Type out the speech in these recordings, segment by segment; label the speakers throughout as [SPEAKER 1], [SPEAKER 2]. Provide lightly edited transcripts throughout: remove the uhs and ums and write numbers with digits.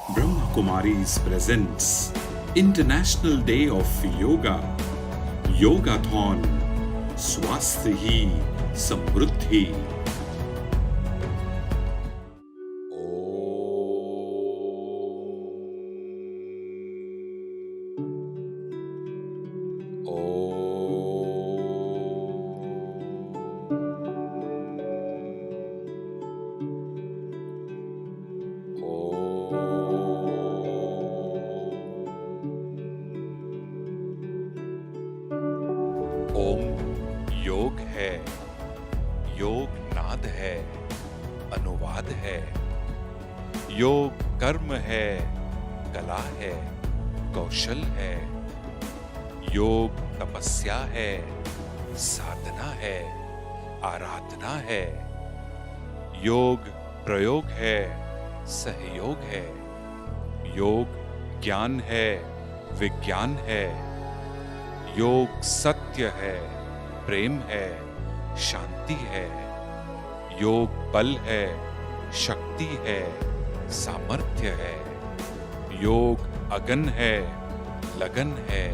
[SPEAKER 1] Brahma Kumaris presents International Day of Yoga, Yogathon, Swasth Hi Samruddhi.
[SPEAKER 2] ओम योग है, योग नाद है, अनुवाद है। योग कर्म है, कला है, कौशल है। योग तपस्या है, साधना है, आराधना है। योग प्रयोग है, सहयोग है। योग ज्ञान है, विज्ञान है। योग सत्य है, प्रेम है, शांति है। योग बल है, शक्ति है, सामर्थ्य है। योग अगन है, लगन है,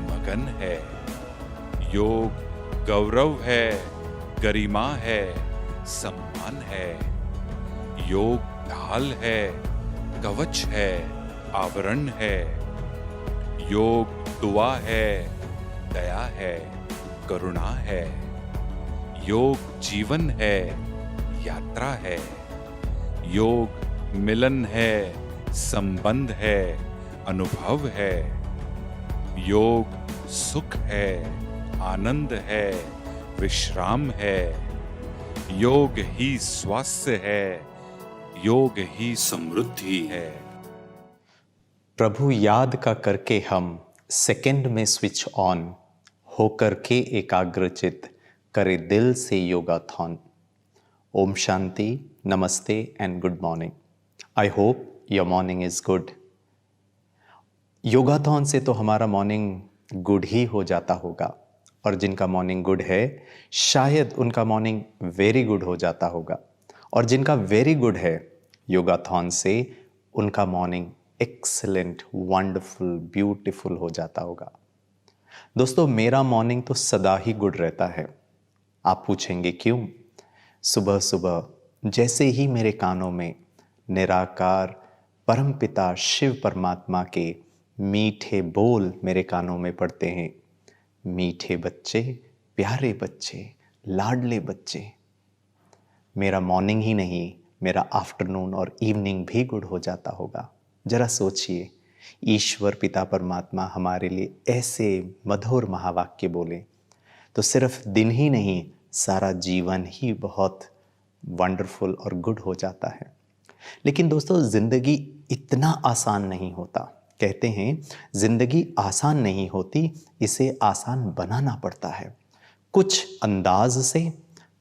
[SPEAKER 2] मगन है। योग गौरव है, गरिमा है, सम्मान है। योग ढाल है, कवच है, आवरण है। योग दुआ है, दया है, करुणा है। योग जीवन है, यात्रा है। योग मिलन है, संबंध है, अनुभव है। योग सुख है, आनंद है, विश्राम है। योग ही स्वास्थ्य है, योग ही समृद्धि है।
[SPEAKER 3] प्रभु याद का करके हम सेकंड में स्विच ऑन होकर के एकाग्रचित करे दिल से योगाथॉन। ओम शांति, नमस्ते and good morning. I hope your morning is good. Yogathon से तो हमारा मॉर्निंग गुड ही हो जाता होगा, और जिनका मॉर्निंग गुड है शायद उनका मॉर्निंग वेरी गुड हो जाता होगा, और जिनका वेरी गुड है योगाथॉन से उनका मॉर्निंग एक्सीलेंट, वंडरफुल, ब्यूटीफुल हो जाता होगा। दोस्तों, मेरा मॉर्निंग तो सदा ही गुड रहता है। आप पूछेंगे क्यों? सुबह सुबह जैसे ही मेरे कानों में निराकार परमपिता शिव परमात्मा के मीठे बोल मेरे कानों में पड़ते हैं, मीठे बच्चे, प्यारे बच्चे, लाडले बच्चे, मेरा मॉर्निंग ही नहीं, मेरा आफ्टरनून और इवनिंग भी गुड हो जाता होगा। जरा सोचिए, ईश्वर पिता परमात्मा हमारे लिए ऐसे मधुर महावाक्य बोले तो सिर्फ दिन ही नहीं, सारा जीवन ही बहुत वंडरफुल और गुड हो जाता है। लेकिन दोस्तों, ज़िंदगी इतना आसान नहीं होता। कहते हैं ज़िंदगी आसान नहीं होती, इसे आसान बनाना पड़ता है, कुछ अंदाज से,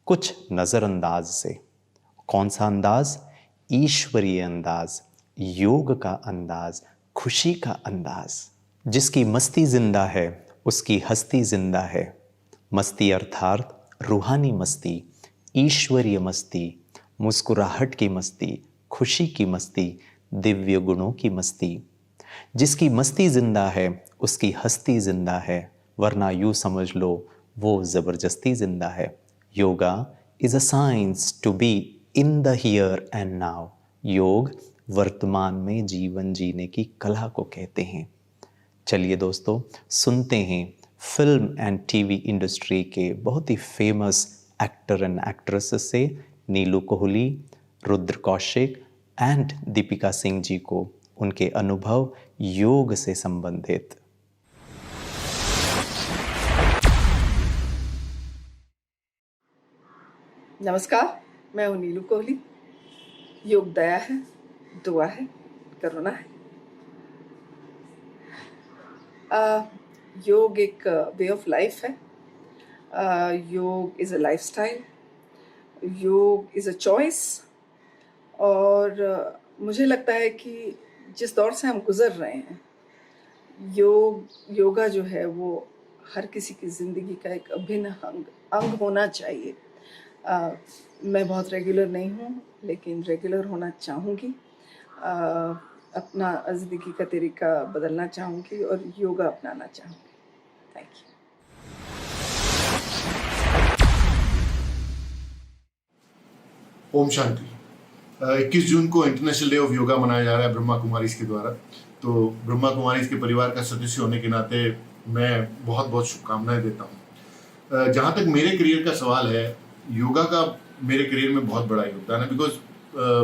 [SPEAKER 3] कुछ नज़रअंदाज से। कौन सा अंदाज? ईश्वरीय अंदाज, योग का अंदाज, खुशी का अंदाज। जिसकी मस्ती जिंदा है उसकी हस्ती जिंदा है। मस्ती अर्थात रूहानी मस्ती, ईश्वरीय मस्ती, मुस्कुराहट की मस्ती, खुशी की मस्ती, दिव्य गुणों की मस्ती। जिसकी मस्ती जिंदा है उसकी हस्ती जिंदा है, वरना यूँ समझ लो वो ज़बरदस्ती जिंदा है। Yoga is a science to be in the here and now. योग वर्तमान में जीवन जीने की कला को कहते हैं। चलिए दोस्तों, सुनते हैं फिल्म एंड टीवी इंडस्ट्री के बहुत ही फेमस एक्टर एंड एक्ट्रेसेस से, नीलू कोहली, रुद्र कौशिक एंड दीपिका सिंह जी को, उनके अनुभव योग से संबंधित।
[SPEAKER 4] नमस्कार, मैं हूँ नीलू कोहली। योग दया है, दुआ है, करुणा है। योग एक वे ऑफ लाइफ है। योग इज़ अ लाइफस्टाइल, योग इज़ अ चॉइस। और मुझे लगता है कि जिस दौर से हम गुज़र रहे हैं, योगा जो है वो हर किसी की ज़िंदगी का एक अभिन्न अंग होना चाहिए। मैं बहुत रेगुलर नहीं हूँ, लेकिन रेगुलर होना चाहूँगी। अपना ज़िंदगी का तरीका बदलना चाहूँगी और योगा अपनाना चाहूँगी। Thank you.
[SPEAKER 5] ओम शांति। 21 जून को इंटरनेशनल डे ऑफ योगा मनाया जा रहा है ब्रह्मा कुमारीज के द्वारा। तो ब्रह्मा कुमारीज के परिवार का सदस्य होने के नाते मैं बहुत बहुत शुभकामनाएं देता हूँ। जहाँ तक मेरे करियर का सवाल है, योगा का मेरे करियर में बहुत बड़ा योगदान है, बिकॉज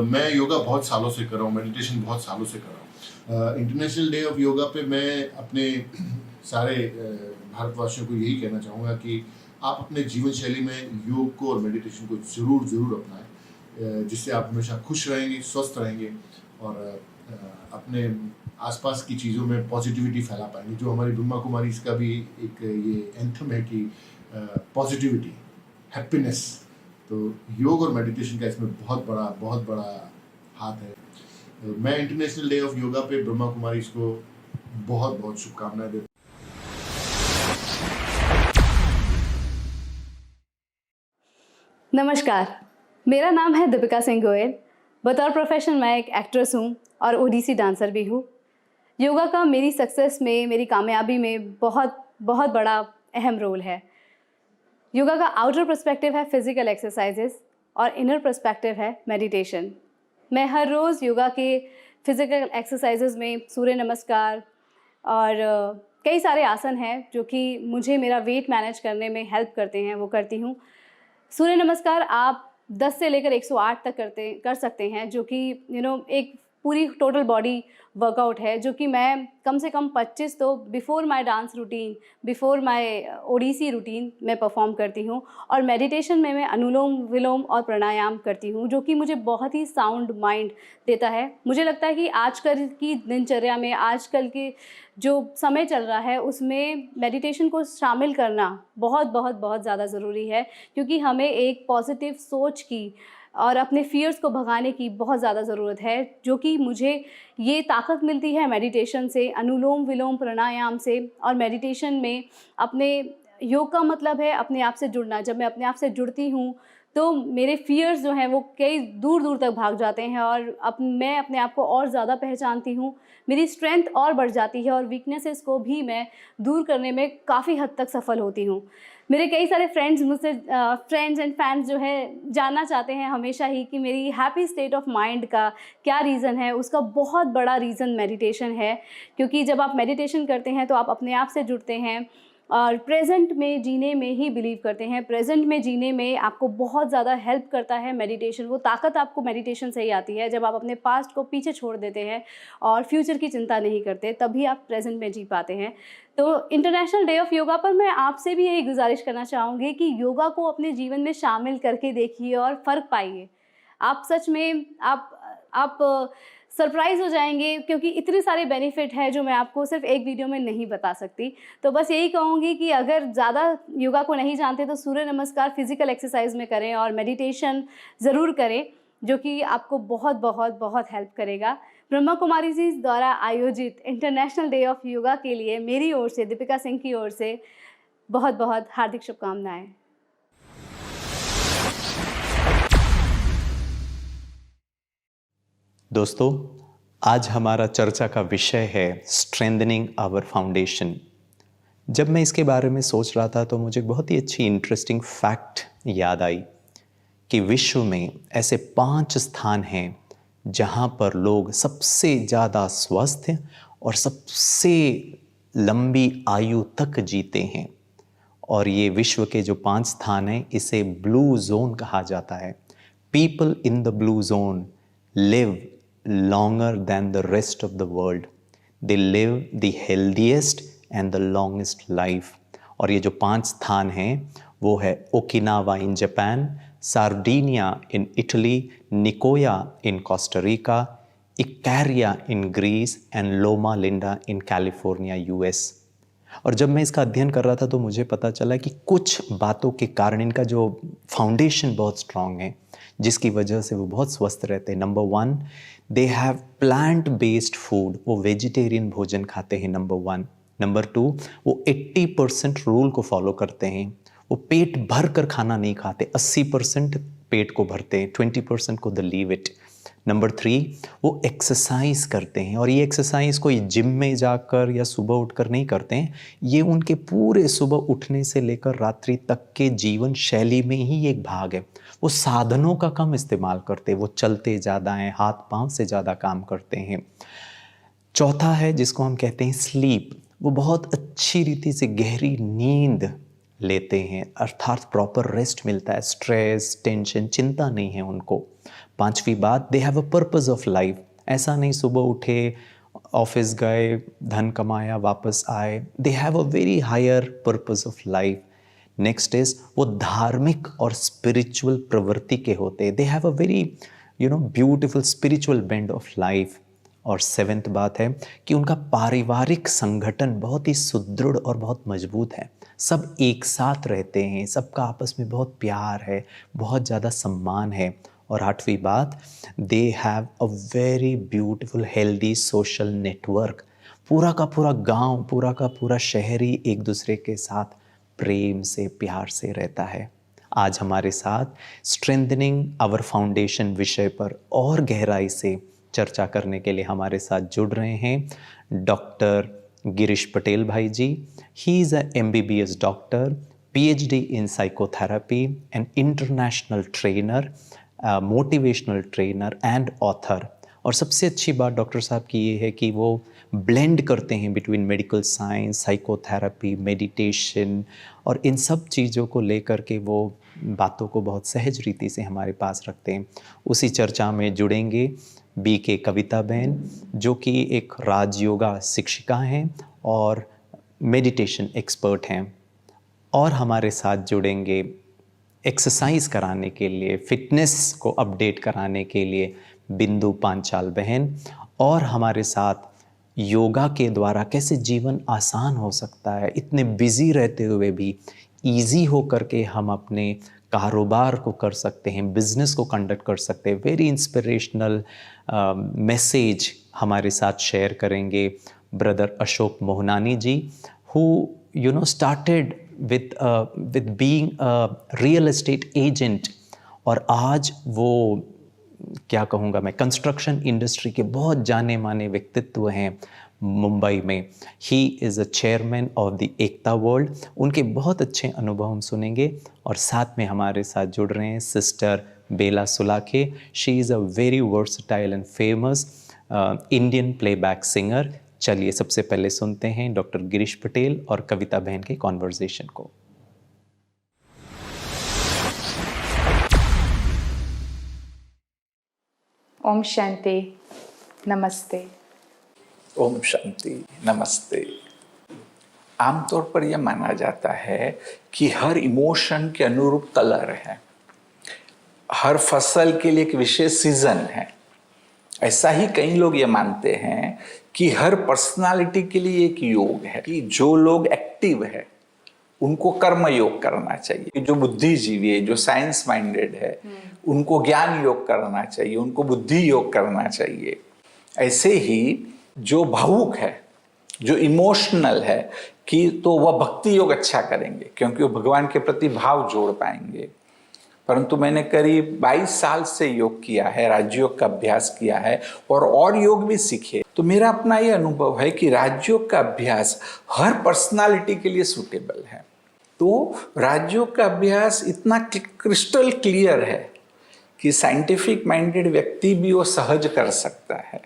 [SPEAKER 5] मैं योगा बहुत सालों से कर रहा हूँ, मेडिटेशन बहुत सालों से कर रहा हूँ। इंटरनेशनल डे ऑफ योगा पे मैं अपने सारे भारतवासियों को यही कहना चाहूँगा कि आप अपने जीवन शैली में योग को और मेडिटेशन को ज़रूर अपनाएं, जिससे आप हमेशा खुश रहेंगे, स्वस्थ रहेंगे और अपने आसपास की चीज़ों में पॉजिटिविटी फैला पाएंगे। जो हमारी ब्रह्मा कुमारी इसका भी एक ये एंथम है कि पॉजिटिविटी, हैप्पीनेस। तो योग और मेडिटेशन का इसमें बहुत बड़ा हाथ है। मैं इंटरनेशनल डे ऑफ योगा पे ब्रह्मा कुमारी को बहुत बहुत शुभकामनाएं देता हूं।
[SPEAKER 6] नमस्कार, मेरा नाम है दीपिका सिंह गोयल। बतौर प्रोफेशन मैं एक एक्ट्रेस हूँ और ओडिसी डांसर भी हूँ। योगा का मेरी सक्सेस में, मेरी कामयाबी में बहुत बड़ा अहम रोल है। योगा का आउटर पर्सपेक्टिव है फिज़िकल एक्सरसाइजेस और इनर पर्सपेक्टिव है मेडिटेशन। मैं हर रोज़ योगा के फिज़िकल एक्सरसाइजेस में सूर्य नमस्कार और कई सारे आसन हैं जो कि मुझे मेरा वेट मैनेज करने में हेल्प करते हैं, वो करती हूँ। सूर्य नमस्कार आप 10 से लेकर 108 तक कर सकते हैं, जो कि एक पूरी टोटल बॉडी वर्कआउट है, जो कि मैं कम से कम 25 तो before my dance routine, before my Odissi routine मैं परफॉर्म करती हूँ। और मेडिटेशन में मैं अनुलोम विलोम और प्राणायाम करती हूँ, जो कि मुझे बहुत ही साउंड माइंड देता है। मुझे लगता है कि आजकल की दिनचर्या में, आजकल के जो समय चल रहा है, उसमें मेडिटेशन को शामिल करना बहुत ज़्यादा ज़रूरी है, क्योंकि हमें एक पॉजिटिव सोच की और अपने फियर्स को भगाने की बहुत ज़्यादा ज़रूरत है, जो कि मुझे ये ताकत मिलती है मेडिटेशन से, अनुलोम विलोम प्राणायाम से। और मेडिटेशन में अपने योग का मतलब है अपने आप से जुड़ना। जब मैं अपने आप से जुड़ती हूँ तो मेरे फियर्स जो हैं वो कई दूर तक भाग जाते हैं और मैं अपने आप को और ज़्यादा पहचानती हूँ। मेरी स्ट्रेंथ और बढ़ जाती है और वीकनेसेस को भी मैं दूर करने में काफ़ी हद तक सफल होती हूँ। मेरे कई सारे फ्रेंड्स मुझसे फ्रेंड्स एंड फैंस जो है जानना चाहते हैं हमेशा ही कि मेरी हैप्पी स्टेट ऑफ माइंड का क्या रीज़न है। उसका बहुत बड़ा रीज़न मेडिटेशन है, क्योंकि जब आप मेडिटेशन करते हैं तो आप अपने आप से जुड़ते हैं और प्रेजेंट में जीने में ही बिलीव करते हैं। प्रेजेंट में जीने में आपको बहुत ज़्यादा हेल्प करता है मेडिटेशन। वो ताकत आपको मेडिटेशन से ही आती है जब आप अपने पास्ट को पीछे छोड़ देते हैं और फ्यूचर की चिंता नहीं करते, तभी आप प्रेजेंट में जी पाते हैं। तो इंटरनेशनल डे ऑफ योगा पर मैं आपसे भी यही गुजारिश करना चाहूँगी कि योगा को अपने जीवन में शामिल करके देखिए और फ़र्क पाइए। आप सच में आप सरप्राइज़ हो जाएंगे, क्योंकि इतने सारे बेनिफिट है जो मैं आपको सिर्फ एक वीडियो में नहीं बता सकती। तो बस यही कहूँगी कि अगर ज़्यादा योगा को नहीं जानते तो सूर्य नमस्कार फिज़िकल एक्सरसाइज में करें और मेडिटेशन ज़रूर करें, जो कि आपको बहुत हेल्प करेगा। ब्रह्मा कुमारी जी द्वारा आयोजित इंटरनेशनल डे ऑफ योगा के लिए मेरी ओर से, दीपिका सिंह की ओर से बहुत हार्दिक शुभकामनाएं।
[SPEAKER 3] दोस्तों, आज हमारा चर्चा का विषय है स्ट्रेंथनिंग आवर फाउंडेशन। जब मैं इसके बारे में सोच रहा था तो मुझे बहुत ही अच्छी इंटरेस्टिंग फैक्ट याद आई कि विश्व में ऐसे 5 स्थान हैं जहां पर लोग सबसे ज़्यादा स्वस्थ और सबसे लंबी आयु तक जीते हैं। और ये विश्व के जो 5 स्थान हैं, इसे ब्लू जोन कहा जाता है। People in the blue zone live longer than the rest of the world. They live the healthiest and the longest life. और ये जो 5 स्थान हैं वो है Okinawa in Japan, Sardinia in Italy, Nicoya in Costa Rica, Ikaria in Greece and Loma Linda in California US। और जब मैं इसका अध्ययन कर रहा था तो मुझे पता चला कि कुछ बातों के कारण इनका जो फाउंडेशन बहुत स्ट्रांग है, जिसकी वजह से वो बहुत स्वस्थ रहते हैं। Number 1, they have plant based food, वो वेजिटेरियन भोजन खाते हैं। नंबर 1। नंबर 2, वो 80% रूल को फॉलो करते हैं। वो पेट भर कर खाना नहीं खाते, 80% पेट को भरते हैं, 20% को द लीव इट। नंबर 3, वो एक्सरसाइज करते हैं, और ये एक्सरसाइज कोई जिम में जाकर या सुबह उठकर नहीं करते हैं, ये उनके पूरे सुबह उठने से लेकर रात्रि तक के जीवन शैली में ही एक भाग है। वो साधनों का कम इस्तेमाल करते हैं, वो चलते ज़्यादा हैं, हाथ पांव से ज़्यादा काम करते हैं। चौथा है जिसको हम कहते हैं स्लीप, वो बहुत अच्छी रीति से गहरी नींद लेते हैं, अर्थात प्रॉपर रेस्ट मिलता है, स्ट्रेस, टेंशन, चिंता नहीं है उनको। 5वीं बात, दे have a purpose of life, ऐसा नहीं सुबह उठे, ऑफिस गए, धन कमाया, वापस आए, they have a very higher purpose of life. Next is, वो धार्मिक और स्पिरिचुअल प्रवृत्ति के होते हैं, they have a very beautiful spiritual bend of life. और 7th बात है कि उनका पारिवारिक संगठन बहुत ही सुदृढ़ और बहुत मजबूत है, सब एक साथ रहते हैं, सबका आपस में बहुत प्यार है, बहुत ज़्यादा सम्मान है। और 8वीं बात, दे have a very beautiful healthy social network, पूरा का पूरा गांव, पूरा का पूरा शहर ही एक दूसरे के साथ प्रेम से, प्यार से रहता है। आज हमारे साथ स्ट्रेंथनिंग आवर फाउंडेशन विषय पर और गहराई से चर्चा करने के लिए हमारे साथ जुड़ रहे हैं doctor Girish Patel bhai ji. He is a MBBS doctor, PhD in psychotherapy, an international trainer, motivational trainer and author. और सबसे अच्छी बात डॉक्टर साहब की ये है कि वो ब्लेंड करते हैं between medical science, psychotherapy, meditation, और इन सब चीज़ों को लेकर के वो बातों को बहुत सहज रीति से हमारे पास रखते हैं। उसी चर्चा में जुड़ेंगे BK कविता बहन, जो कि एक राजयोगा शिक्षिका हैं और मेडिटेशन एक्सपर्ट हैं। और हमारे साथ जुड़ेंगे एक्सरसाइज कराने के लिए, फिटनेस को अपडेट कराने के लिए बिंदु पांचाल बहन, और हमारे साथ योगा के द्वारा कैसे जीवन आसान हो सकता है, इतने बिजी रहते हुए भी इजी हो करके हम अपने कारोबार को कर सकते हैं, बिजनेस को कंडक्ट कर सकते हैं। वेरी इंस्पिरेशनल मैसेज हमारे साथ शेयर करेंगे brother Ashok Mohnani ji, who started with being a real estate agent, और आज वो क्या कहूँगा मैं, कंस्ट्रक्शन इंडस्ट्री के बहुत जाने माने व्यक्तित्व हैं मुंबई में। ही is a chairman of the Ekta world. उनके बहुत अच्छे अनुभव हम सुनेंगे। और साथ में हमारे साथ जुड़ रहे हैं sister Bela Sulakhe. She is a very versatile and famous Indian playback singer. चलिए सबसे पहले सुनते हैं डॉक्टर गिरीश पटेल और कविता बहन के कॉन्वर्सेशन को।
[SPEAKER 7] ओम शांति, नमस्ते।
[SPEAKER 8] ओम शांति, नमस्ते। आमतौर पर यह माना जाता है कि हर इमोशन के अनुरूप कलर है, हर फसल के लिए एक विशेष सीजन है। ऐसा ही कई लोग ये मानते हैं कि हर पर्सनालिटी के लिए एक योग है, कि जो लोग एक्टिव है उनको कर्म योग करना चाहिए, जो बुद्धिजीवी है, जो साइंस माइंडेड है, उनको ज्ञान योग करना चाहिए, उनको बुद्धि योग करना चाहिए। ऐसे ही जो भावुक है, जो इमोशनल है, कि तो वह भक्ति योग अच्छा करेंगे, क्योंकि वो भगवान के प्रति भाव जोड़ पाएंगे। परंतु मैंने करीब 22 साल से योग किया है, राजयोग का अभ्यास किया है और योग भी सीखे। तो मेरा अपना ये अनुभव है कि राजयोग का अभ्यास हर पर्सनालिटी के लिए सूटेबल है। तो राजयोग का अभ्यास इतना क्रिस्टल क्लियर है कि साइंटिफिक माइंडेड व्यक्ति भी वो सहज कर सकता है,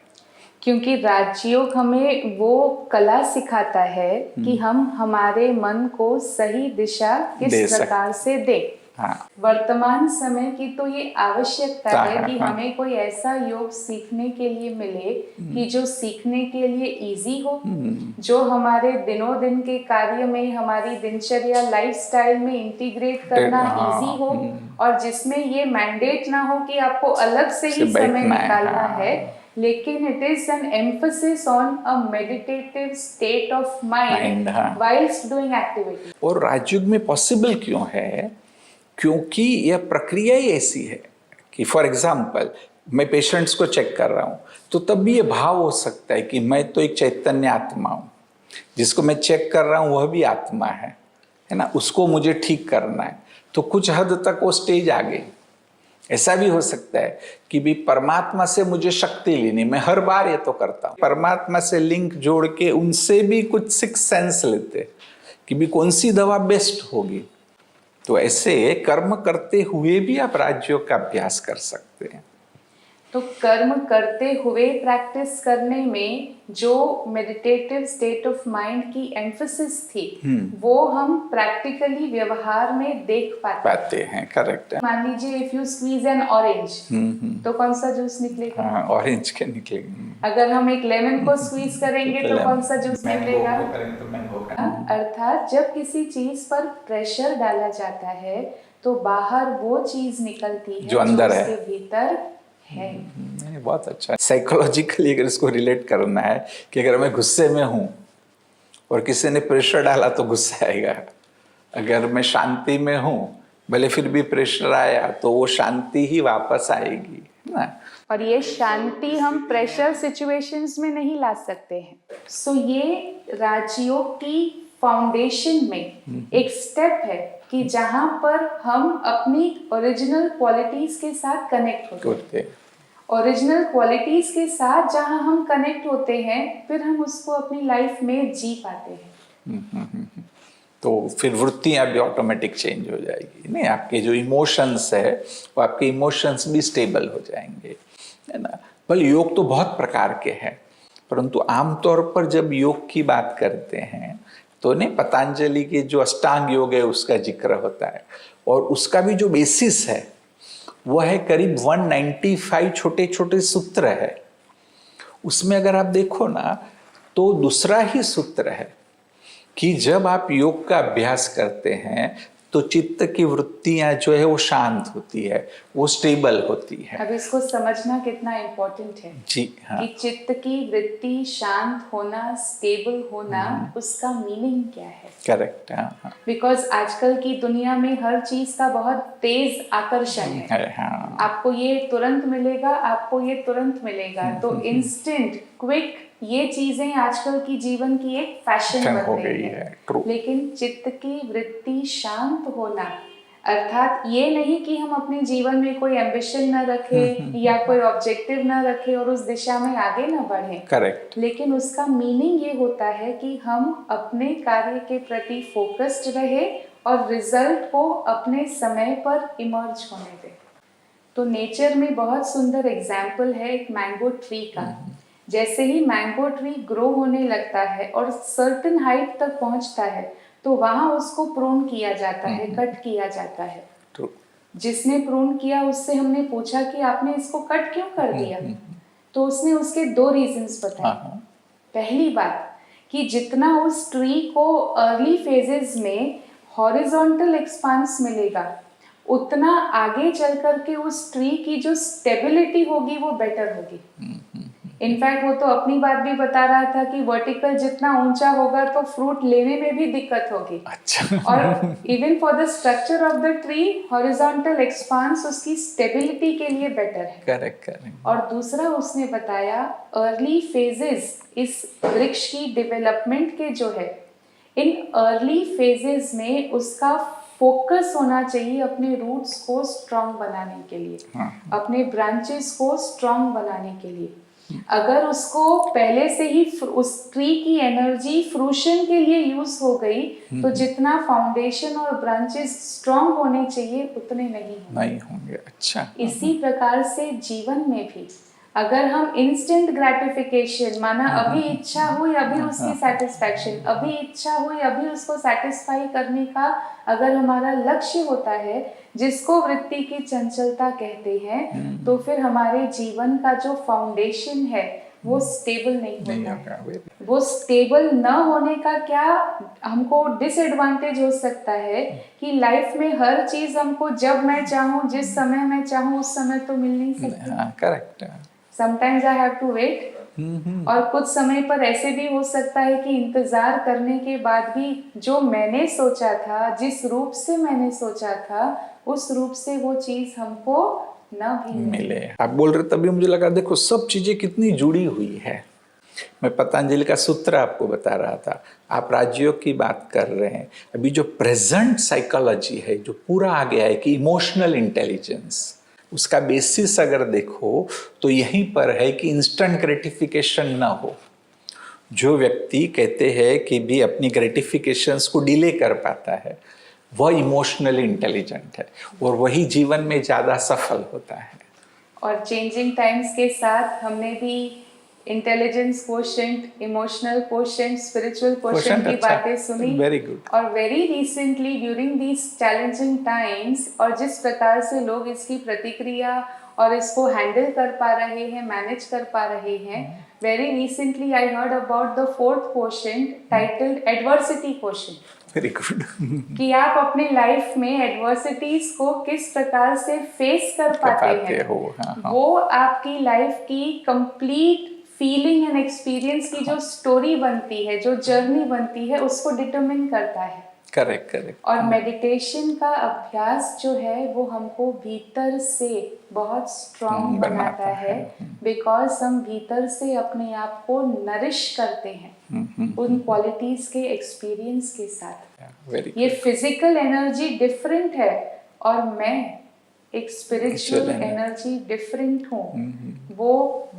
[SPEAKER 7] क्योंकि राजयोग हमें वो कला सिखाता है कि हम हमारे मन को सही दिशा किस प्रकार से दें।
[SPEAKER 8] हाँ।
[SPEAKER 7] वर्तमान समय की तो ये आवश्यकता है कि हमें कोई ऐसा योग सीखने के लिए मिले कि जो सीखने के लिए इजी हो, जो हमारे दिनों दिन के कार्य में, हमारी दिनचर्या लाइफस्टाइल में इंटीग्रेट करना इजी हो, और जिसमें ये मैंडेट ना हो कि आपको अलग से ही समय निकालना है, लेकिन it is an emphasis on a meditative state of mind whilst doing activity।
[SPEAKER 8] और राजयोग में पॉसिबल क्यों है? क्योंकि यह प्रक्रिया ही ऐसी है कि फॉर एग्जाम्पल मैं पेशेंट्स को चेक कर रहा हूँ, तो तब भी ये भाव हो सकता है कि मैं तो एक चैतन्य आत्मा हूँ, जिसको मैं चेक कर रहा हूँ वह भी आत्मा है ना, उसको मुझे ठीक करना है। तो कुछ हद तक वो स्टेज आ गई, ऐसा भी हो सकता है कि भी परमात्मा से मुझे शक्ति लेनी, मैं हर बार ये तो करता हूँ, परमात्मा से लिंक जोड़ के उनसे भी कुछ सिक्स सेंस लेते कि भी कौन सी दवा बेस्ट होगी। तो ऐसे कर्म करते हुए भी आप राजयोग का अभ्यास कर सकते हैं।
[SPEAKER 7] तो कर्म करते हुए प्रैक्टिस करने में जो मेडिटेटिव स्टेट ऑफ माइंड की एम्फेसिस थी वो हम प्रैक्टिकली व्यवहार में देख पाते
[SPEAKER 8] हैं। करेक्ट है।
[SPEAKER 7] मान लीजिए if you squeeze N orange तो कौन सा जूस निकलेगा?
[SPEAKER 8] ऑरेंज के निकलेगा।
[SPEAKER 7] अगर हम एक लेमन को स्क्वीज करेंगे तो कौन सा जूस निकलेगा? अर्थात जब किसी चीज पर प्रेशर डाला जाता है तो बाहर वो चीज निकलती है
[SPEAKER 8] जो अंदर है,
[SPEAKER 7] उसके भीतर है।
[SPEAKER 8] बहुत अच्छा। साइकोलॉजिकली अगर इसको रिलेट करना है कि अगर मैं गुस्से में हूं और किसी ने प्रेशर डाला तो गुस्सा आएगा, अगर मैं शांति में हूं भले फिर भी प्रेशर आया तो वो शांति ही वापस आएगी ना।
[SPEAKER 7] और ये शांति हम प्रेशर सिचुएशंस में नहीं ला सकते हैं। सो ये राजयोग की फाउंडेशन में एक स्टेप है कि जहां पर हम अपनी ओरिजिनल क्वालिटीज के साथ कनेक्ट होते हैं। ओरिजिनल क्वालिटीज के साथ जहां हम कनेक्ट होते हैं फिर हम उसको अपनी लाइफ में जी पाते हैं।
[SPEAKER 8] तो फिर वृत्तियां भी ऑटोमेटिक चेंज हो जाएगी, नहीं आपके जो इमोशंस है वो आपके इमोशंस भी स्टेबल हो जाएंगे, है ना। भले योग तो बहुत प्रकार के हैं, परंतु आमतौर पर जब योग की बात करते हैं तो नहीं पतंजलि के जो अष्टांग योग है उसका जिक्र होता है, और उसका भी जो बेसिस है वह है करीब 195 छोटे छोटे सूत्र है। उसमें अगर आप देखो ना तो दूसरा ही सूत्र है कि जब आप योग का अभ्यास करते हैं तो चित्त की वृत्तियां जो है वो शांत होती है, वो स्टेबल होती है।
[SPEAKER 7] अब इसको समझना कितना इम्पोर्टेंट है
[SPEAKER 8] जी हाँ।
[SPEAKER 7] कि चित्त की वृत्ति शांत होना, स्टेबल होना, उसका मीनिंग क्या है?
[SPEAKER 8] करेक्ट। हाँ।
[SPEAKER 7] बिकॉज आजकल की दुनिया में हर चीज का बहुत तेज आकर्षण है।
[SPEAKER 8] हाँ।
[SPEAKER 7] आपको ये तुरंत मिलेगा, आपको ये तुरंत मिलेगा, तो इंस्टेंट क्विक ये चीजें आजकल की जीवन की एक फैशन बन गई है। लेकिन चित्त की वृत्ति शांत होना अर्थात ये नहीं कि हम अपने जीवन में कोई एम्बिशन न रखें या कोई ऑब्जेक्टिव न रखें और उस दिशा में आगे न बढ़ें।
[SPEAKER 8] करेक्ट।
[SPEAKER 7] लेकिन उसका मीनिंग ये होता है कि हम अपने कार्य के प्रति फोकस्ड रहे और रिजल्ट को अपने समय पर इमर्ज होने दें। तो नेचर में बहुत सुंदर एग्जाम्पल है एक मैंगो ट्री का। जैसे ही मैंगो ट्री ग्रो होने लगता है और सर्टेन हाइट तक पहुंचता है तो वहां उसको प्रून किया जाता है, कट किया जाता है। जिसने प्रून किया उससे हमने पूछा कि आपने इसको कट क्यों कर दिया, तो उसने उसके 2 रीजंस बताए। पहली बात कि जितना उस ट्री को अर्ली फेजेस में हॉरिजॉन्टल एक्सपांस मिलेगा उतना आगे चल करके उस ट्री की जो स्टेबिलिटी होगी वो बेटर होगी। इनफैक्ट वो तो अपनी बात भी बता रहा था कि वर्टिकल जितना ऊंचा होगा तो फ्रूट लेने में भी दिक्कत होगी।
[SPEAKER 8] अच्छा।
[SPEAKER 7] और even for the structure of the tree horizontal expanse उसकी स्टेबिलिटी के लिए बेटर है।
[SPEAKER 8] करेक्ट।
[SPEAKER 7] और दूसरा उसने बताया अर्ली फेजेस इस वृक्ष की डेवलपमेंट के जो है, इन अर्ली फेजेस में उसका फोकस होना चाहिए अपने रूट्स को स्ट्रॉन्ग बनाने के लिए, अपने ब्रांचेस को स्ट्रॉन्ग बनाने के लिए। अगर उसको पहले से ही उस ट्री की एनर्जी फ्रूशन के लिए यूज हो गई तो जितना फाउंडेशन और ब्रांचेस स्ट्रॉन्ग होने चाहिए उतने नहीं
[SPEAKER 8] होंगे। अच्छा।
[SPEAKER 7] इसी प्रकार से जीवन में भी अगर हम इंस्टेंट ग्रेटिफिकेशन, माना अभी इच्छा हुई अभी उसकी सेटिस्फैक्शन, अभी इच्छा हुई अभी उसको सेटिस्फाई करने का अगर हमारा लक्ष्य होता है जिसको वृत्ति की चंचलता कहते हैं, तो फिर हमारे जीवन का जो फाउंडेशन है वो स्टेबल नहीं होता है। वो स्टेबल न होने का क्या हमको डिसएडवांटेज हो सकता है कि लाइफ में हर चीज हमको जब मैं चाहूँ जिस समय मैं चाहूँ उस समय तो मिल नहीं सकती।
[SPEAKER 8] Correct.
[SPEAKER 7] Sometimes I have to wait. और कुछ समय पर ऐसे भी हो सकता है कि इंतजार करने के बाद भी जो मैंने सोचा था, जिस रूप से मैंने सोचा था, उस रूप से वो चीज हमको न भी मिले।
[SPEAKER 8] आप बोल रहे तभी मुझे लगा देखो सब चीजें कितनी जुड़ी हुई है। मैं पतंजलि का सूत्र आपको बता रहा था, आप राजयोग की बात कर रहे हैं। अभी जो प्रेजेंट साइकोलॉजी है जो पूरा आ गया है कि इमोशनल इंटेलिजेंस, उसका बेसिस अगर देखो तो यहीं पर है कि इंस्टेंट ग्रेटिफिकेशन ना हो। जो व्यक्ति कहते हैं कि भी अपनी ग्रेटिफिकेशंस को डिले कर पाता है वह इमोशनली इंटेलिजेंट है और वही जीवन में ज़्यादा सफल होता है।
[SPEAKER 7] और चेंजिंग टाइम्स के साथ हमने भी intelligence quotient, emotional quotient, spiritual quotient की बातें सुनी।
[SPEAKER 8] Very good.
[SPEAKER 7] और very recently during these challenging times और जिस प्रकार से लोग इसकी प्रतिक्रिया और इसको हैंडल कर पा रहे हैं, मैनेज कर पा रहे हैं, very recently I heard about the fourth quotient titled adversity quotient.
[SPEAKER 8] Very good.
[SPEAKER 7] कि आप अपने लाइफ में एडवर्सिटीज को किस प्रकार से फेस कर पाते हैं
[SPEAKER 8] हो। हाँ।
[SPEAKER 7] वो आपकी लाइफ की कंप्लीट फीलिंग एंड एक्सपीरियंस की जो स्टोरी बनती है, जो जर्नी बनती है, उसको डिटरमिन करता है।
[SPEAKER 8] Correct correct.
[SPEAKER 7] और मेडिटेशन का अभ्यास जो है वो हमको भीतर से बहुत स्ट्रांग बनाता है, बिकॉज हम भीतर से अपने आप को नरिश करते हैं उन क्वालिटीज के एक्सपीरियंस के साथ। ये फिजिकल एनर्जी डिफरेंट है और मैं एक स्पिरिचुअल एनर्जी डिफरेंट हूँ। वो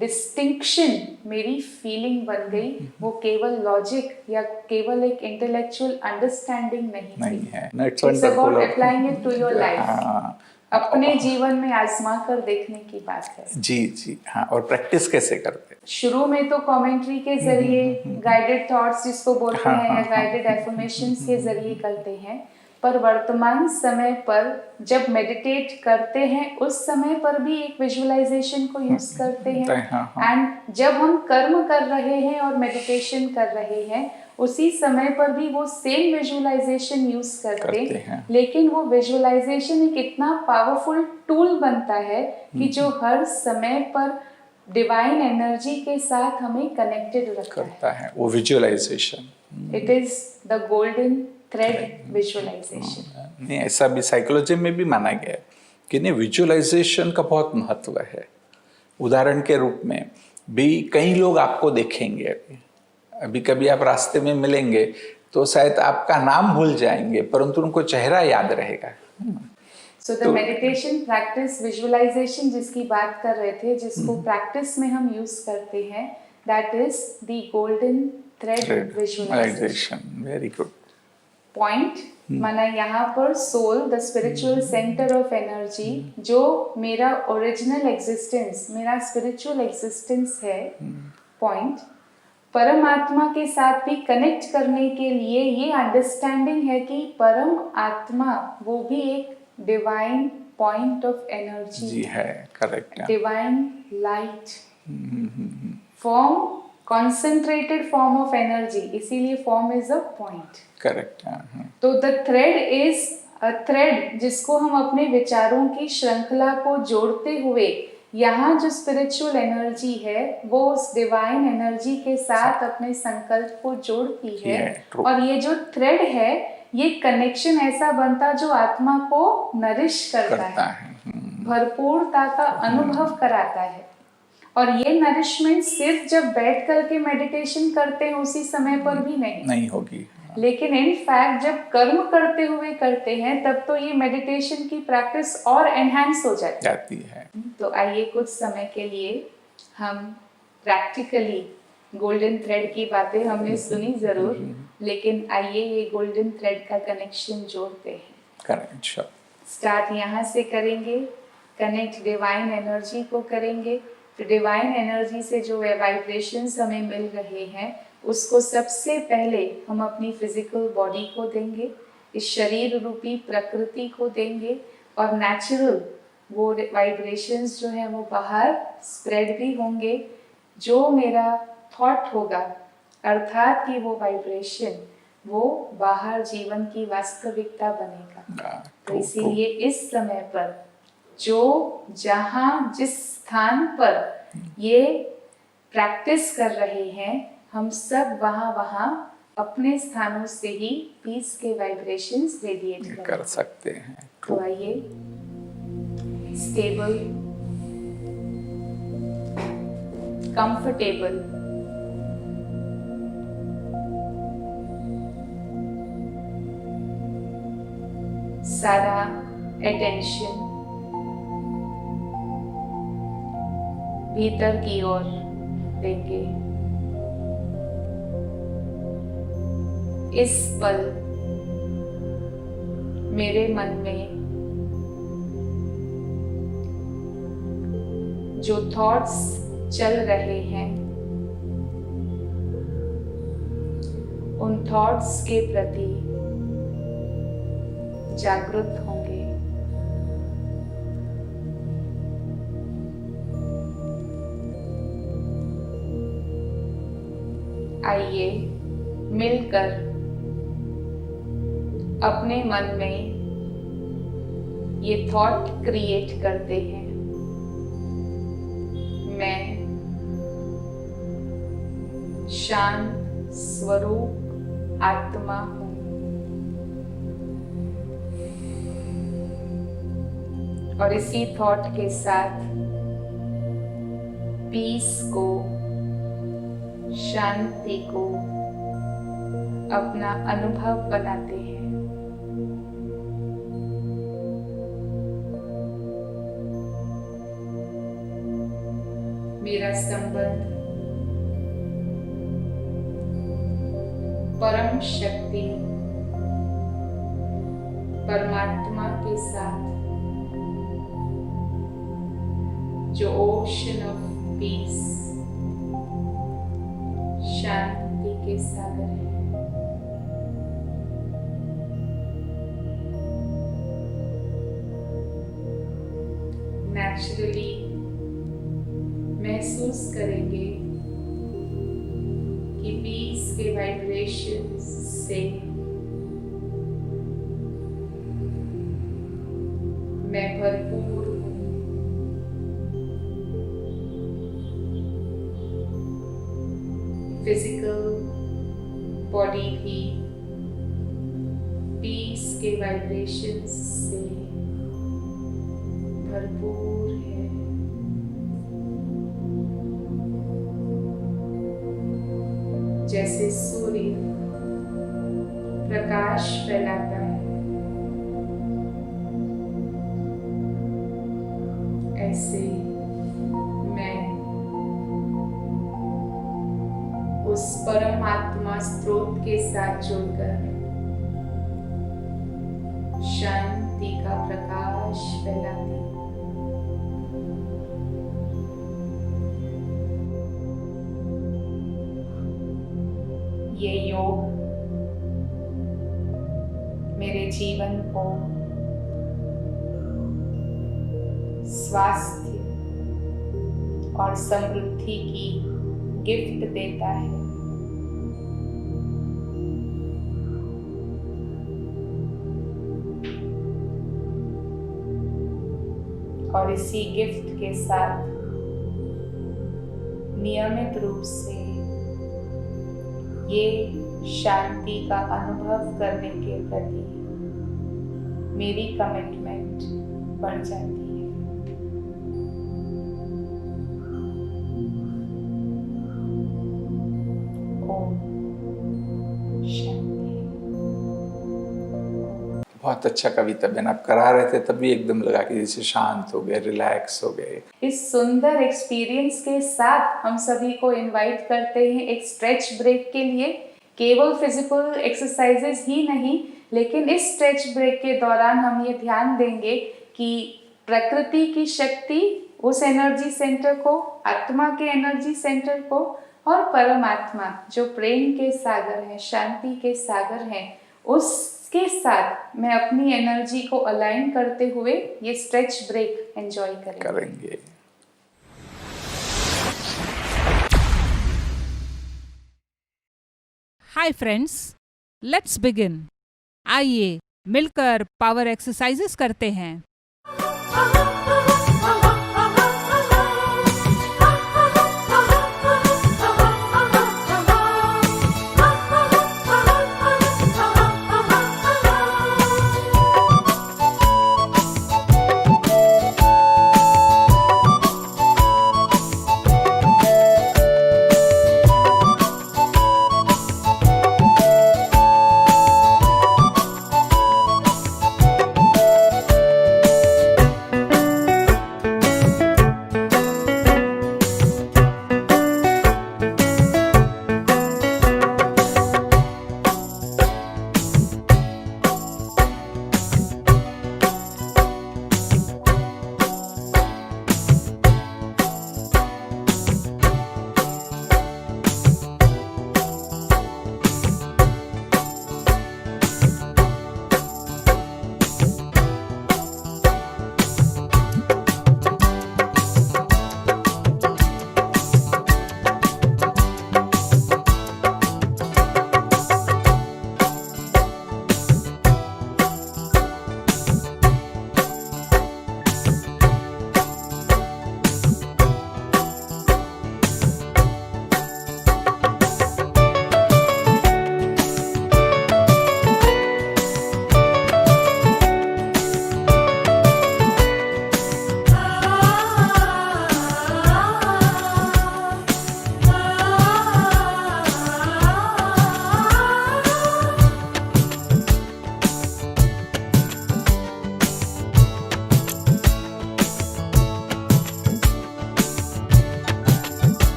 [SPEAKER 7] डिस्टिंक्शन मेरी फीलिंग बन गई, वो केवल लॉजिक या केवल एक इंटेलेक्चुअल अंडरस्टैंडिंग नहीं
[SPEAKER 8] है।
[SPEAKER 7] It's about applying it to your life. अपने जीवन में आजमा कर देखने की बात है।
[SPEAKER 8] जी जी हाँ। और प्रैक्टिस कैसे करते हैं?
[SPEAKER 7] शुरू में तो कमेंट्री के जरिए, गाइडेड थॉट्स जिसको बोलते हैं, या गाइडेड एफर्मेशंस के जरिए करते हैं। पर वर्तमान समय पर जब मेडिटेट करते हैं उस समय पर भी एक विजुअलाइजेशन को यूज करते हैं। एंड जब हम कर्म कर रहे हैं और मेडिटेशन कर रहे हैं उसी समय पर भी वो सेम विजुअलाइजेशन यूज करते हैं। लेकिन वो विजुअलाइजेशन एक इतना पावरफुल टूल बनता है कि जो हर समय पर डिवाइन एनर्जी के साथ हमें कनेक्टेड रखता है।
[SPEAKER 8] वो visualisation
[SPEAKER 7] it is the golden thread visualisation.
[SPEAKER 8] नहीं, ऐसा भी साइकोलॉजी में भी माना गया है कि नहीं, विजुअलाइजेशन का बहुत महत्व है। उदाहरण के रूप में भी कई लोग आपको देखेंगे, अभी कभी आप रास्ते में मिलेंगे तो शायद आपका नाम भूल जाएंगे परंतु उनको चेहरा याद रहेगा।
[SPEAKER 7] So the meditation practice visualisation जिसकी बात कर रहे थे, जिसको प्रैक्टिस में हम यूज करते हैं, that is the golden thread visualisation.
[SPEAKER 8] Very good
[SPEAKER 7] point. माना यहाँ पर soul, the spiritual centre of energy, जो मेरा ओरिजिनल एग्जिस्टेंस, मेरा स्पिरिचुअल एग्जिस्टेंस है। पॉइंट। परमात्मा के साथ भी कनेक्ट करने के लिए ये अंडरस्टैंडिंग है कि परम आत्मा वो भी एक डिवाइन पॉइंट ऑफ एनर्जी
[SPEAKER 8] है। Correct.
[SPEAKER 7] Divine light form, concentrated form of energy, इसीलिए form is a point.
[SPEAKER 8] Correct.
[SPEAKER 7] तो the thread is a thread जिसको हम अपने विचारों की श्रृंखला को जोड़ते हुए, यहाँ जो स्पिरिचुअल एनर्जी है वो उस डिवाइन एनर्जी के साथ अपने संकल्प को जोड़ती है। और ये जो थ्रेड है ये कनेक्शन ऐसा बनता जो आत्मा को नरिश करता है, भरपूरता का अनुभव कराता है। और ये नरिशमेंट सिर्फ जब बैठ करके मेडिटेशन करते हैं उसी समय पर भी नहीं
[SPEAKER 8] होगी,
[SPEAKER 7] लेकिन इन फैक्ट जब कर्म करते हुए करते हैं तब तो ये मेडिटेशन की प्रैक्टिस और एनहांस हो जाती है। तो आइए कुछ समय के लिए हम प्रैक्टिकली गोल्डन थ्रेड की बातें हमने सुनी जरूर, लेकिन आइए ये गोल्डन थ्रेड का कनेक्शन जोड़ते हैं। स्टार्ट यहाँ से करेंगे, कनेक्ट डिवाइन एनर्जी को करेंगे। तो डिवाइन एनर्जी से जो वाइब्रेशंस हमें मिल रहे हैं उसको सबसे पहले हम अपनी फिजिकल बॉडी को देंगे, इस शरीर रूपी प्रकृति को देंगे, और नेचुरल वो वाइब्रेशंस जो हैं वो बाहर स्प्रेड भी होंगे। जो मेरा थॉट होगा अर्थात कि वो वाइब्रेशन वो बाहर जीवन की वास्तविकता बनेगा। तो इसीलिए इस समय पर जो जहाँ जिस स्थान पर ये प्रैक्टिस कर रहे हैं हम सब वहाँ अपने स्थानों से ही पीस के वाइब्रेशंस रेडिएट
[SPEAKER 8] कर सकते हैं।
[SPEAKER 7] तो आइए स्टेबल, कंफर्टेबल, सारा अटेंशन भीतर की ओर देंगे। इस पल मेरे मन में जो थॉट्स चल रहे हैं उन थॉट्स के प्रति जागरूक होंगे। आइए मिलकर अपने मन में ये थॉट क्रिएट करते हैं। मैं शांत स्वरूप आत्मा हूँ। और इसी थॉट के साथ पीस को, शांति को अपना अनुभव बनाते हैं। मेरा संबंध परम शक्ति परमात्मा के साथ, जो ओशन ऑफ पीस, शांति के सागर है। नेचुरली महसूस करेंगे कि पीस के वाइब्रेशंस से मैं भरपूर हूँ। फिजिकल बॉडी भी पीस के वाइब्रेशंस से भरपूर है। जैसे सूर्य प्रकाश फैलाता है, ऐसे मैं उस परमात्मा स्रोत के साथ जुड़कर शांति का प्रकाश फैलाती हूँ। ये योग मेरे जीवन को स्वास्थ्य और समृद्धि की गिफ्ट देता है। और इसी गिफ्ट के साथ नियमित रूप से ये शांति का अनुभव करने के प्रति मेरी कमिटमेंट बढ़ जाती है। ओम शांति।
[SPEAKER 8] बहुत अच्छा कविता बहन, आप करा रहे थे तभी एकदम लगा कि जैसे शांत हो गए, रिलैक्स हो गए।
[SPEAKER 7] इस सुंदर एक्सपीरियंस के साथ हम सभी को इनवाइट करते हैं एक स्ट्रेच ब्रेक के लिए। केवल फिजिकल एक्सरसाइजेस ही नहीं, लेकिन इस स्ट्रेच ब्रेक के दौरान हम ये ध्यान देंगे कि प्रकृति की शक्ति उस एनर्जी सेंटर को, आत्मा के एनर्जी सेंटर को, और परमात्मा जो प्रेम के सागर हैं, शांति के सागर हैं, उसके साथ मैं अपनी एनर्जी को अलाइन करते हुए ये स्ट्रेच ब्रेक एंजॉय करेंगे।
[SPEAKER 9] Hi friends, let's begin. आइए मिलकर पावर एक्सरसाइजेस करते हैं।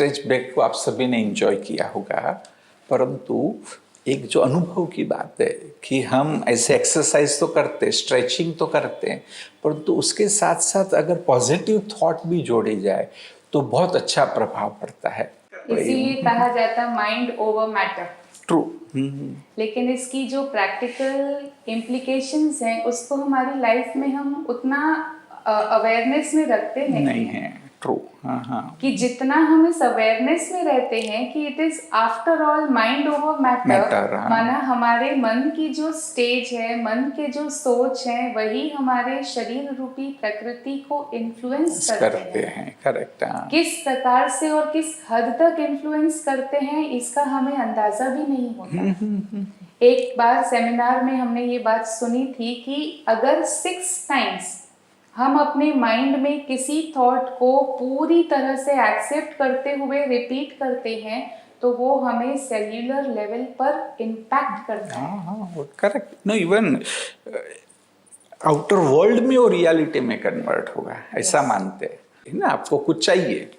[SPEAKER 8] स्ट्रेच ब्रेक को आप सभी ने एंजॉय किया होगा, परंतु एक जो अनुभव की बात है कि हम ऐसे एक्सरसाइज तो करते, स्ट्रेचिंग तो करते हैं, परंतु उसके साथ साथ अगर पॉजिटिव थॉट भी जोड़ी जाए तो बहुत अच्छा प्रभाव पड़ता है।
[SPEAKER 7] इसीलिए कहा जाता है माइंड ओवर मैटर।
[SPEAKER 8] ट्रू।
[SPEAKER 7] लेकिन इसकी जो प्रैक्टिकल इम्प्लीकेशंस हैं उसको हमारी लाइफ में हम उतना अवेयरनेस में रखते
[SPEAKER 8] नहीं है। ट्रू। हाँ।
[SPEAKER 7] कि जितना हम इस अवेयरनेस में रहते हैं कि it is after all mind over matter, माना हमारे मन की जो स्टेज है, मन के जो सोच है, वही हमारे शरीर रूपी प्रकृति को इन्फ्लुएंस करते हैं।
[SPEAKER 8] करेक्ट।
[SPEAKER 7] किस प्रकार से और किस हद तक इन्फ्लुएंस करते हैं इसका हमें अंदाजा भी नहीं होता। एक बार सेमिनार में हमने ये बात सुनी थी कि अगर 6 टाइम्स हम अपने माइंड में किसी थॉट को पूरी तरह से एक्सेप्ट करते हुए रिपीट करते हैं तो वो हमें सेल्यूलर लेवल पर इम्पैक्ट करता है।
[SPEAKER 8] हाँ, correct. No, even outer world में वो रियलिटी में कन्वर्ट होगा, ऐसा मानते हैं ना। आपको कुछ चाहिए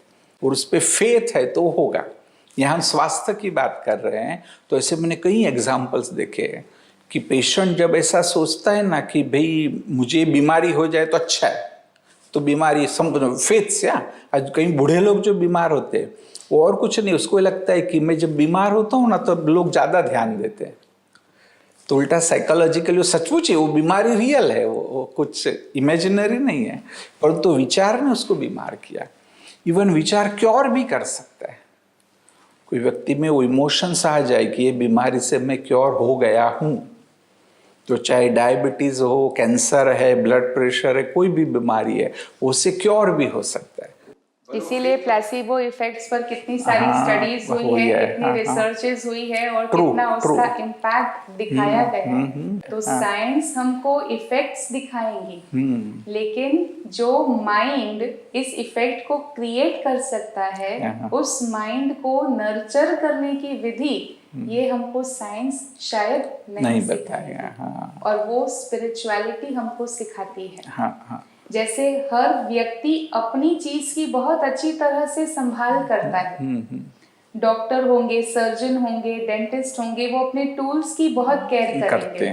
[SPEAKER 8] और उस पर फेथ है तो होगा। यहाँ हम स्वास्थ्य की बात कर रहे हैं तो ऐसे मैंने कई एग्जाम्पल्स देखे हैं कि पेशेंट जब ऐसा सोचता है ना कि भाई मुझे बीमारी हो जाए तो अच्छा है, तो बीमारी फेथ से। आज कई बूढ़े लोग जो बीमार होते हैं वो और कुछ नहीं, उसको लगता है कि मैं जब बीमार होता हूँ ना तो लोग ज़्यादा ध्यान देते हैं। तो उल्टा साइकोलॉजिकली वो सचमुच है, वो बीमारी रियल है, वो कुछ इमेजिनरी नहीं है, परंतु विचार ने उसको बीमार किया। इवन विचार क्योर भी कर सकता है। कोई व्यक्ति में वो इमोशंस आ जाए कि ये बीमारी से मैं क्योर हो गया हूँ, तो चाहे डायबिटीज हो, कैंसर है, ब्लड प्रेशर है, कोई भी बीमारी है, उससे क्योर भी हो सकता है।
[SPEAKER 7] इसीलिए प्लेसिबो इफेक्ट्स पर कितनी सारी स्टडीज हुई है, कितनी रिसर्चेस हुई है और कितना उसका इम्पैक्ट दिखाया गया है। तो साइंस हमको इफेक्ट्स दिखाएंगी, लेकिन जो माइंड इस इफेक्ट को क्रिएट कर सकता है, उस माइंड को नर्चर करने की विधि ये हमको साइंस शायद नहीं बताएगा। और वो स्पिरिचुअलिटी हमको सिखाती है। जैसे हर व्यक्ति अपनी चीज की बहुत अच्छी तरह से संभाल करता है। डॉक्टर होंगे, सर्जन होंगे, डेंटिस्ट होंगे, वो अपने टूल्स की बहुत केयर करेंगे।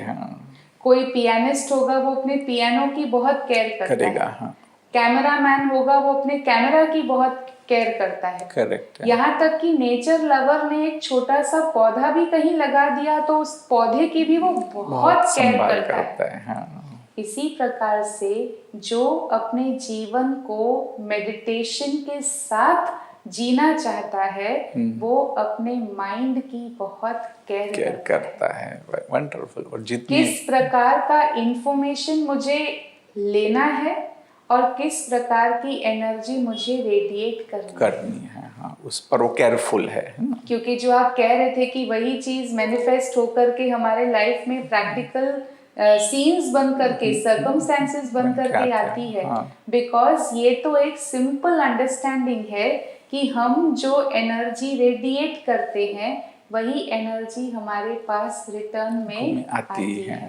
[SPEAKER 7] कोई पियानिस्ट होगा, वो अपने पियानो की बहुत केयर करता है। कैमरामैन होगा, वो अपने कैमरा की बहुत केयर करता है। करेक्ट। यहाँ तक कि नेचर लवर ने एक छोटा सा पौधा भी कहीं लगा दिया तो उस पौधे की भी वो बहुत केयर करता है। इसी प्रकार से जो अपने जीवन को मेडिटेशन के साथ जीना चाहता है वो अपने माइंड की बहुत केयर करता है। वंडरफुल। और किस प्रकार का इंफॉर्मेशन मुझे लेना है और किस प्रकार की एनर्जी मुझे रेडिएट करनी है। हाँ, उस पर वो केयरफुल है ना? क्योंकि जो आप कह रहे थे कि वही चीज मैनिफेस्ट होकर के हमारे लाइफ में प्रैक्टिकल सीन्स बन करके, सर्कमस्टेंसेस बन करके आती है, बिकॉज ये तो एक सिंपल अंडरस्टैंडिंग है कि हम जो एनर्जी रेडिएट करते हैं वही एनर्जी हमारे पास रिटर्न में आती है।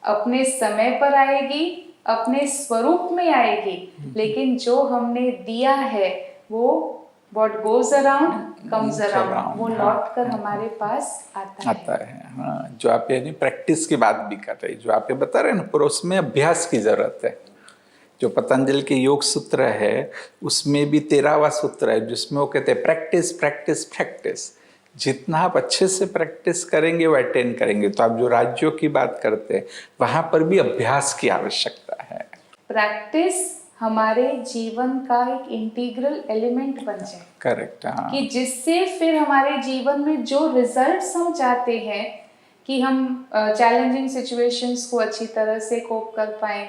[SPEAKER 7] अपने समय पर आएगी, अपने स्वरूप में आएगी, लेकिन जो हमने दिया है वो what goes around comes around, वो लौट कर हमारे पास आता है। हाँ, जो आप यानी प्रैक्टिस की बात भी कर रहे हैं, जो आप ये बता रहे हैं ना, पर उसमें अभ्यास की जरूरत है। जो पतंजलि के योग सूत्र है उसमें भी 13वां सूत्र है जिसमें वो कहते हैं प्रैक्टिस प्रैक्टिस प्रैक्टिस। जितना आप अच्छे से प्रैक्टिस करेंगे वो अटेन करेंगे। तो आप जो राज्यों की बात करते हैं वहां पर भी अभ्यास की आवश्यकता है। प्रैक्टिस हमारे जीवन का एक इंटीग्रल एलिमेंट बन जाए। करेक्ट। हाँ। कि जिससे फिर हमारे जीवन में जो रिजल्ट्स हम चाहते हैं कि हम चैलेंजिंग सिचुएशंस को अच्छी तरह से कोप कर पाए,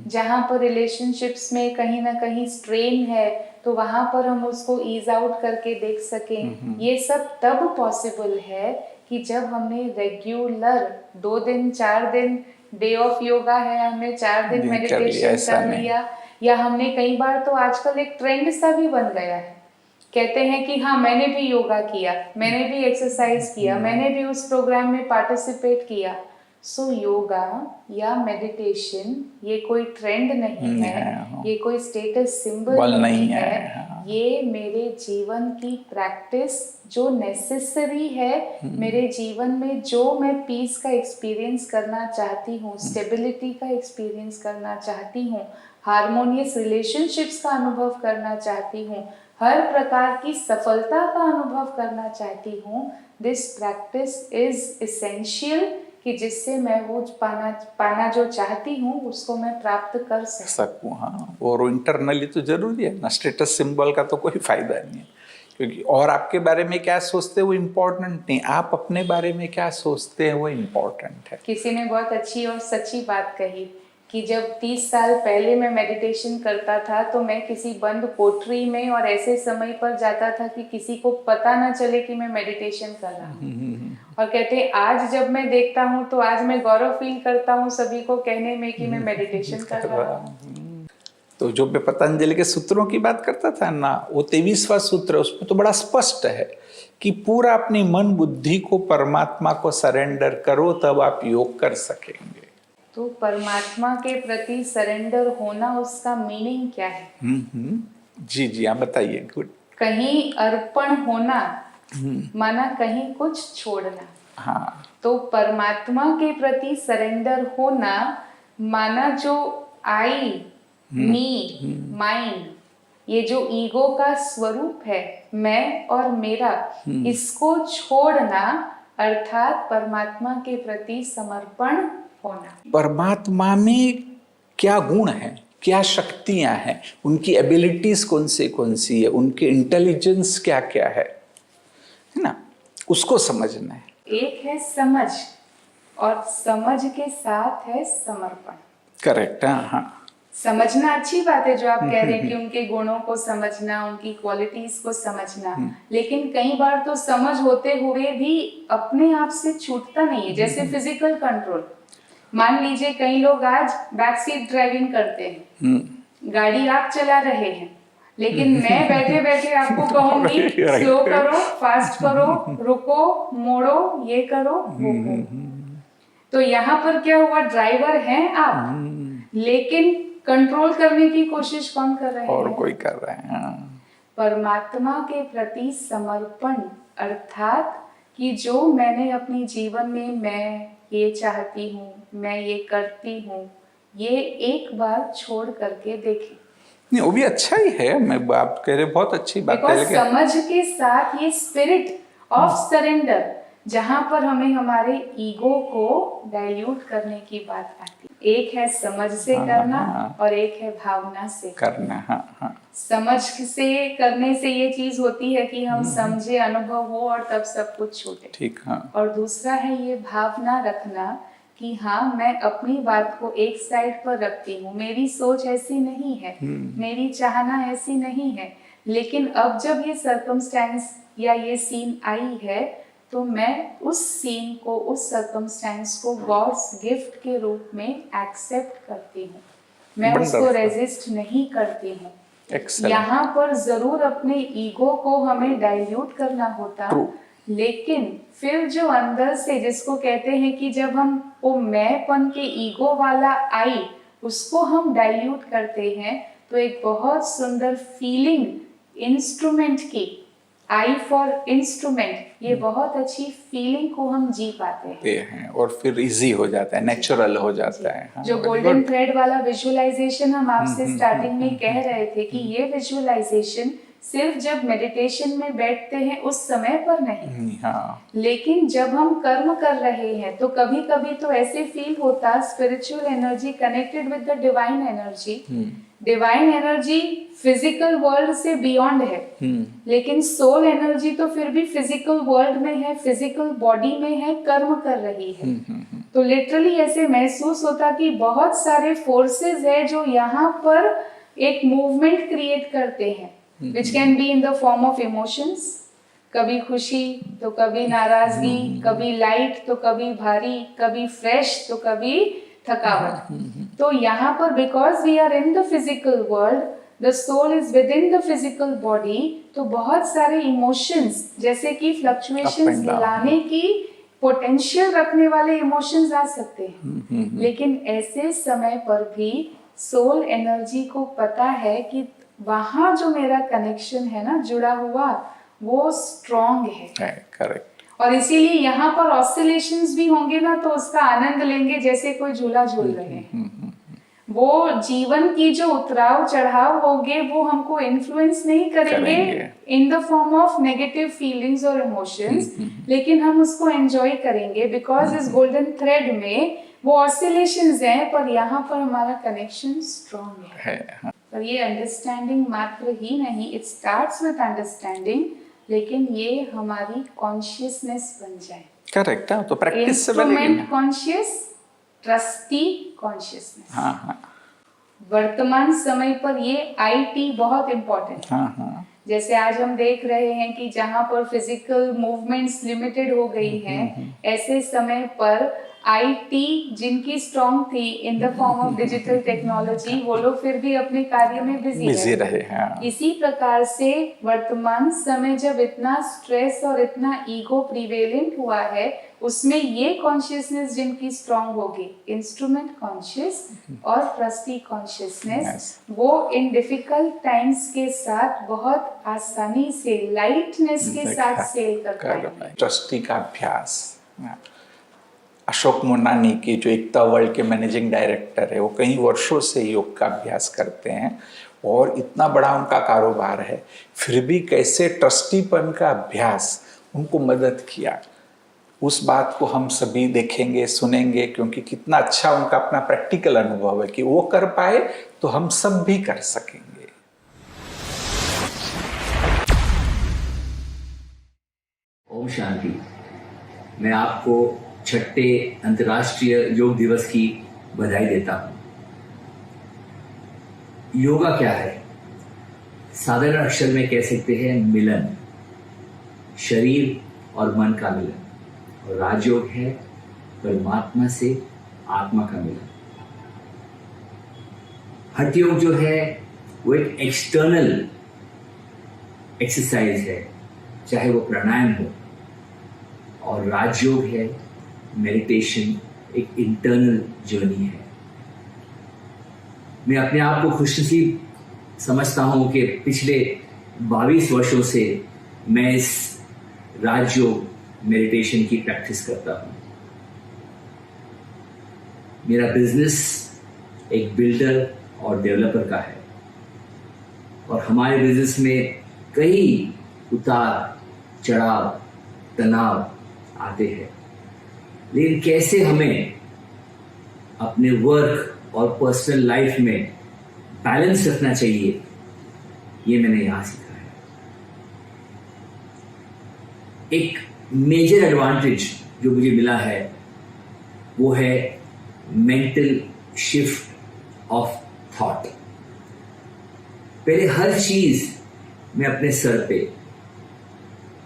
[SPEAKER 7] जहाँ पर रिलेशनशिप्स में कहीं ना कहीं स्ट्रेन है तो वहां पर हम उसको ईज आउट करके देख सकें। ये सब तब पॉसिबल है कि जब हमने रेगुलर 2 दिन 4 दिन डे ऑफ योगा है, हमने 4 दिन मेडिटेशन कर लिया, या हमने कई बार तो आजकल एक ट्रेंड सा भी बन गया है, कहते हैं कि हाँ मैंने भी योगा किया, मैंने भी एक्सरसाइज किया, मैंने भी उस प्रोग्राम में पार्टिसिपेट किया, सो योगा या मेडिटेशन ये कोई ट्रेंड नहीं है, ये कोई स्टेटस सिंबल नहीं है, ये मेरे जीवन की प्रैक्टिस जो नेसेसरी है मेरे जीवन में, जो मैं पीस का एक्सपीरियंस करना चाहती हूँ, स्टेबिलिटी का एक्सपीरियंस करना चाहती हूँ, हार्मोनियस रिलेशनशिप्स का अनुभव करना चाहती हूँ, हर प्रकार की सफलता का अनुभव करना चाहती हूँ। दिस प्रैक्टिस इज एसेंशियल कि जिससे मैं वो पाना जो चाहती हूँ उसको मैं प्राप्त कर सकूँ।
[SPEAKER 8] हाँ, और इंटरनली तो जरूरी है ना, स्टेटस सिंबल का तो कोई फायदा नहीं है, क्योंकि और आपके बारे में क्या सोचते हैं वो इम्पोर्टेंट नहीं, आप अपने बारे में क्या सोचते हैं वो इम्पोर्टेंट है।
[SPEAKER 7] किसी ने बहुत अच्छी और सच्ची बात कही कि जब 30 साल पहले मैं मेडिटेशन करता था तो मैं किसी बंद कोठरी में और ऐसे समय पर जाता था कि किसी को पता ना चले कि मैं मेडिटेशन कर रहा हूँ। और कहते हैं आज जब मैं देखता हूँ तो आज मैं गौरव फील करता हूँ सभी को कहने में कि मैं मेडिटेशन कर रहा हूँ।
[SPEAKER 8] तो जो मैं पतंजलि के सूत्रों की बात करता था ना, वो 23वां सूत्र है, उसमें तो बड़ा स्पष्ट है कि पूरा अपनी मन बुद्धि को परमात्मा को सरेंडर करो तब आप योग कर सकेंगे।
[SPEAKER 7] तो परमात्मा के प्रति सरेंडर होना, उसका मीनिंग क्या है?
[SPEAKER 8] जी जी आप बताइए। गुड।
[SPEAKER 7] कहीं अर्पण होना माना कहीं कुछ छोड़ना।
[SPEAKER 8] हाँ।
[SPEAKER 7] तो परमात्मा के प्रति सरेंडर होना माना जो आई मी माइंड, ये जो ईगो का स्वरूप है मैं और मेरा, इसको छोड़ना अर्थात परमात्मा के प्रति समर्पण होना।
[SPEAKER 8] परमात्मा में क्या गुण है, क्या शक्तियां हैं, उनकी एबिलिटीज कौन सी है, उनके इंटेलिजेंस क्या क्या है ना, उसको समझना है।
[SPEAKER 7] एक है समझ और समझ के साथ है समर्पण।
[SPEAKER 8] करेक्ट। हाँ,
[SPEAKER 7] समझना अच्छी बात है जो आप कह रहे हैं कि उनके गुणों को समझना, उनकी क्वालिटीज को समझना, लेकिन कई बार तो समझ होते हुए भी अपने आप से छूटता नहीं है। जैसे फिजिकल कंट्रोल, मान लीजिए कई लोग आज बैक सीट ड्राइविंग करते हैं, गाड़ी आप चला रहे हैं, लेकिन मैं बैठे बैठे आपको कहूंगी स्लो करो, फास्ट करो, रुको, मोड़ो, ये करो, वो करो। तो यहाँ पर क्या हुआ, ड्राइवर हैं आप, लेकिन कंट्रोल करने की कोशिश कौन कर रहे हैं?
[SPEAKER 8] और कोई कर रहे हैं।
[SPEAKER 7] परमात्मा के प्रति समर्पण अर्थात कि जो मैंने अपने जीवन में मैं ये चाहती हूँ, मैं ये करती हूँ, ये एक बार छोड़ करके देखें।
[SPEAKER 8] नहीं, वो भी अच्छा ही है, मैं बात कह रहे बहुत अच्छी बात है,
[SPEAKER 7] लेकिन समझ के साथ ये स्पिरिट ऑफ सरेंडर, जहां पर हमें हमारे ईगो को डाइल्यूट करने की बात आती है। एक है समझ से करना और एक है भावना से करना। समझ से करने से ये चीज होती है कि हम समझे, अनुभव हो और तब सब कुछ छूटे।
[SPEAKER 8] ठीक।
[SPEAKER 7] और दूसरा है ये भावना रखना कि हाँ मैं अपनी बात को एक साइड पर रखती हूँ, मेरी सोच ऐसी नहीं है, मेरी चाहना ऐसी नहीं है, लेकिन अब जब ये सर्कमस्टेंस या ये सीन आई है तो मैं उस सीन को, उस सर्कमस्टेंस को गॉड्स गिफ्ट के रूप में एक्सेप्ट करती हूँ, मैं उसको रेजिस्ट नहीं करती हूँ। यहाँ पर जरूर अपने ईगो को हमें डाइल्यूट करना होता, लेकिन फिर जो अंदर से, जिसको कहते हैं कि जब हम वो मैंपन के ईगो वाला आई उसको हम डाइल्यूट करते हैं तो एक बहुत सुंदर फीलिंग इंस्ट्रूमेंट की, आई फॉर इंस्ट्रूमेंट, ये बहुत अच्छी फीलिंग को हम जी पाते हैं
[SPEAKER 8] और फिर इजी हो जाता है, नेचुरल हो जाता है।
[SPEAKER 7] जो गोल्डन थ्रेड वाला विजुअलाइजेशन हम आपसे स्टार्टिंग में कह रहे थे कि ये विजुअलाइजेशन सिर्फ जब मेडिटेशन में बैठते हैं उस समय पर नहीं, लेकिन जब हम कर्म कर रहे हैं तो कभी कभी तो ऐसे फील होता spiritual energy connected with the divine energy. Divine energy physical world से बियॉन्ड है, लेकिन सोल एनर्जी तो फिर भी फिजिकल वर्ल्ड में है, फिजिकल बॉडी में है, कर्म कर रही है। तो लिटरली ऐसे महसूस होता कि बहुत सारे फोर्सेस है जो यहाँ पर एक मूवमेंट क्रिएट करते हैं, which can be in the form of emotions, कभी खुशी तो कभी नाराजगी, कभी लाइट तो कभी भारी, कभी फ्रेश तो कभी थकावट। तो यहाँ पर because we are in the physical world, the soul is within the physical body, तो बहुत सारे इमोशंस जैसे कि फ्लक्चुएशंस लाने की पोटेंशियल रखने वाले इमोशंस आ सकते हैं, लेकिन ऐसे समय पर भी सोल एनर्जी को पता है कि वहां जो मेरा कनेक्शन है ना जुड़ा हुआ, वो स्ट्रॉन्ग है।
[SPEAKER 8] करेक्ट।
[SPEAKER 7] और इसीलिए यहाँ पर ऑसिलेशंस भी होंगे ना, तो उसका आनंद लेंगे जैसे कोई झूला झूल रहे हैं। वो जीवन की जो उतराव चढ़ाव होंगे वो हमको इन्फ्लुएंस नहीं करेंगे in the form of negative feelings और इमोशंस, लेकिन हम उसको एंजॉय करेंगे बिकॉज इस गोल्डन थ्रेड में वो ऑसिलेशंस हैं, पर यहाँ पर हमारा कनेक्शन स्ट्रॉन्ग है। पर ये अंडरस्टैंडिंग मात्र ही नहीं, इट स्टार्ट्स विद अंडरस्टैंडिंग, लेकिन ये हमारी कॉन्शियसनेस बन जाए।
[SPEAKER 8] करेक्ट है, तो प्रैक्टिस से
[SPEAKER 7] इंस्ट्रूमेंट कॉन्शियस, ट्रस्टी कॉन्शियसनेस। वर्तमान समय पर ये IT बहुत इम्पोर्टेंट है। जैसे आज हम देख रहे हैं कि जहाँ पर फिजिकल मूवमेंट्स लिमिटेड हो गई हैं, ऐसे समय पर IT जिनकी स्ट्रॉन्ग थी in the form of digital technology, वो लोग फिर भी अपने कार्य में बिजी रहे। इसी प्रकार से वर्तमान समय जब इतना स्ट्रेस और इतना ईगो प्रिवेलेंट हुआ है, उसमें ये कॉन्शियसनेस जिनकी स्ट्रॉन्ग होगी, इंस्ट्रूमेंट कॉन्शियस और ट्रस्टी कॉन्शियसनेस, वो इन डिफिकल्ट टाइम्स के साथ बहुत आसानी से लाइटनेस के साथ सेल कर पाएंगे।
[SPEAKER 8] ट्रस्टी का अभ्यास, अशोक मोनानी की जो एकता वर्ल्ड के मैनेजिंग डायरेक्टर है, वो कई वर्षों से योग का अभ्यास करते हैं और इतना बड़ा उनका कारोबार है, फिर भी कैसे ट्रस्टीपन का अभ्यास उनको मदद किया, उस बात को हम सभी देखेंगे, सुनेंगे, क्योंकि कितना अच्छा उनका अपना प्रैक्टिकल अनुभव है कि वो कर पाए तो हम सब भी कर सकेंगे।
[SPEAKER 10] ओम शांति। मैं आपको 6ठे अंतर्राष्ट्रीय योग दिवस की बधाई देता हूँ। योगा क्या है? साधारण अक्षर में कह सकते हैं मिलन, शरीर और मन का मिलन। और राजयोग है परमात्मा से आत्मा का मिलन। हठ योग जो है वो एक एक्सटर्नल एक्सरसाइज है, चाहे वो प्राणायाम हो, और राजयोग है मेडिटेशन, एक इंटरनल जर्नी है। मैं अपने आप को खुशनसीब समझता हूं कि पिछले 22 वर्षों से मैं इस राजयोग मेडिटेशन की प्रैक्टिस करता हूं। मेरा बिजनेस एक बिल्डर और डेवलपर का है, और हमारे बिजनेस में कई उतार चढ़ाव तनाव आते हैं, लेकिन कैसे हमें अपने वर्क और पर्सनल लाइफ में बैलेंस रखना चाहिए, ये मैंने यहां सीखा है। एक मेजर एडवांटेज जो मुझे मिला है वो है मेंटल शिफ्ट ऑफ थॉट। पहले हर चीज मैं अपने सर पे,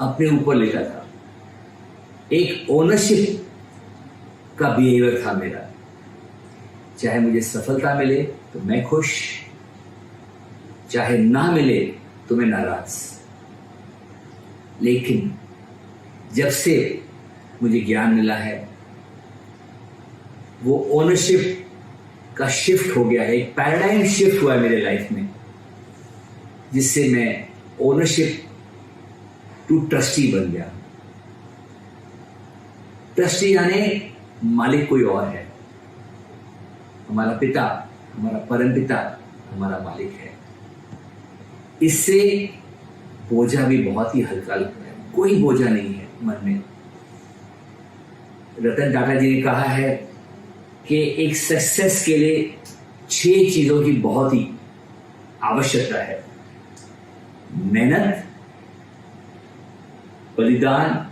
[SPEAKER 10] अपने ऊपर लेता था। एक ओनरशिप का बिहेवियर था मेरा। चाहे मुझे सफलता मिले तो मैं खुश, चाहे ना मिले तो मैं नाराज। लेकिन जब से मुझे ज्ञान मिला है, वो ओनरशिप का शिफ्ट हो गया है, एक पैराडाइम शिफ्ट हुआ है मेरे लाइफ में, जिससे मैं ओनरशिप टू ट्रस्टी बन गया। ट्रस्टी यानी मालिक कोई और है। हमारा पिता, हमारा परमपिता हमारा मालिक है। इससे बोझा भी बहुत ही हल्का लगता है, कोई बोझा नहीं है मन में। रतन टाटा जी ने कहा है कि एक सक्सेस के लिए 6 चीजों की बहुत ही आवश्यकता है: मेहनत, बलिदान,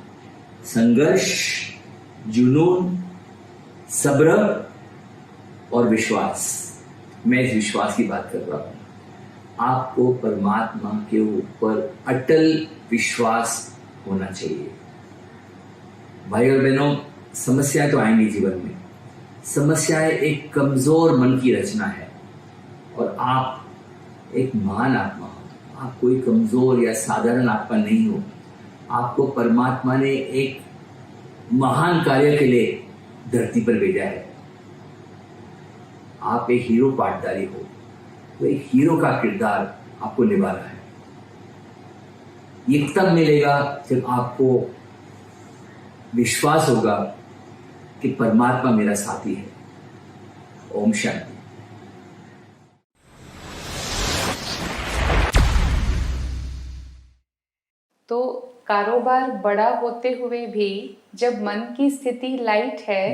[SPEAKER 10] संघर्ष, जुनून, सब्र और विश्वास। मैं इस विश्वास की बात कर रहा हूं। आपको परमात्मा के ऊपर अटल विश्वास होना चाहिए। भाई और बहनों, समस्याएं तो आएंगी जीवन में। समस्याएं एक कमजोर मन की रचना है, और आप एक महान आत्मा हो। आप कोई कमजोर या साधारण आत्मा नहीं हो। आपको परमात्मा ने एक महान कार्य के लिए धरती पर भेजा है। आप एक हीरो पाटदारी हो, तो एक हीरो का किरदार आपको निभाना है। ये तब मिलेगा जब आपको विश्वास होगा कि परमात्मा मेरा साथी है। ओम शांति।
[SPEAKER 7] तो कारोबार बड़ा होते हुए भी जब मन की स्थिति लाइट है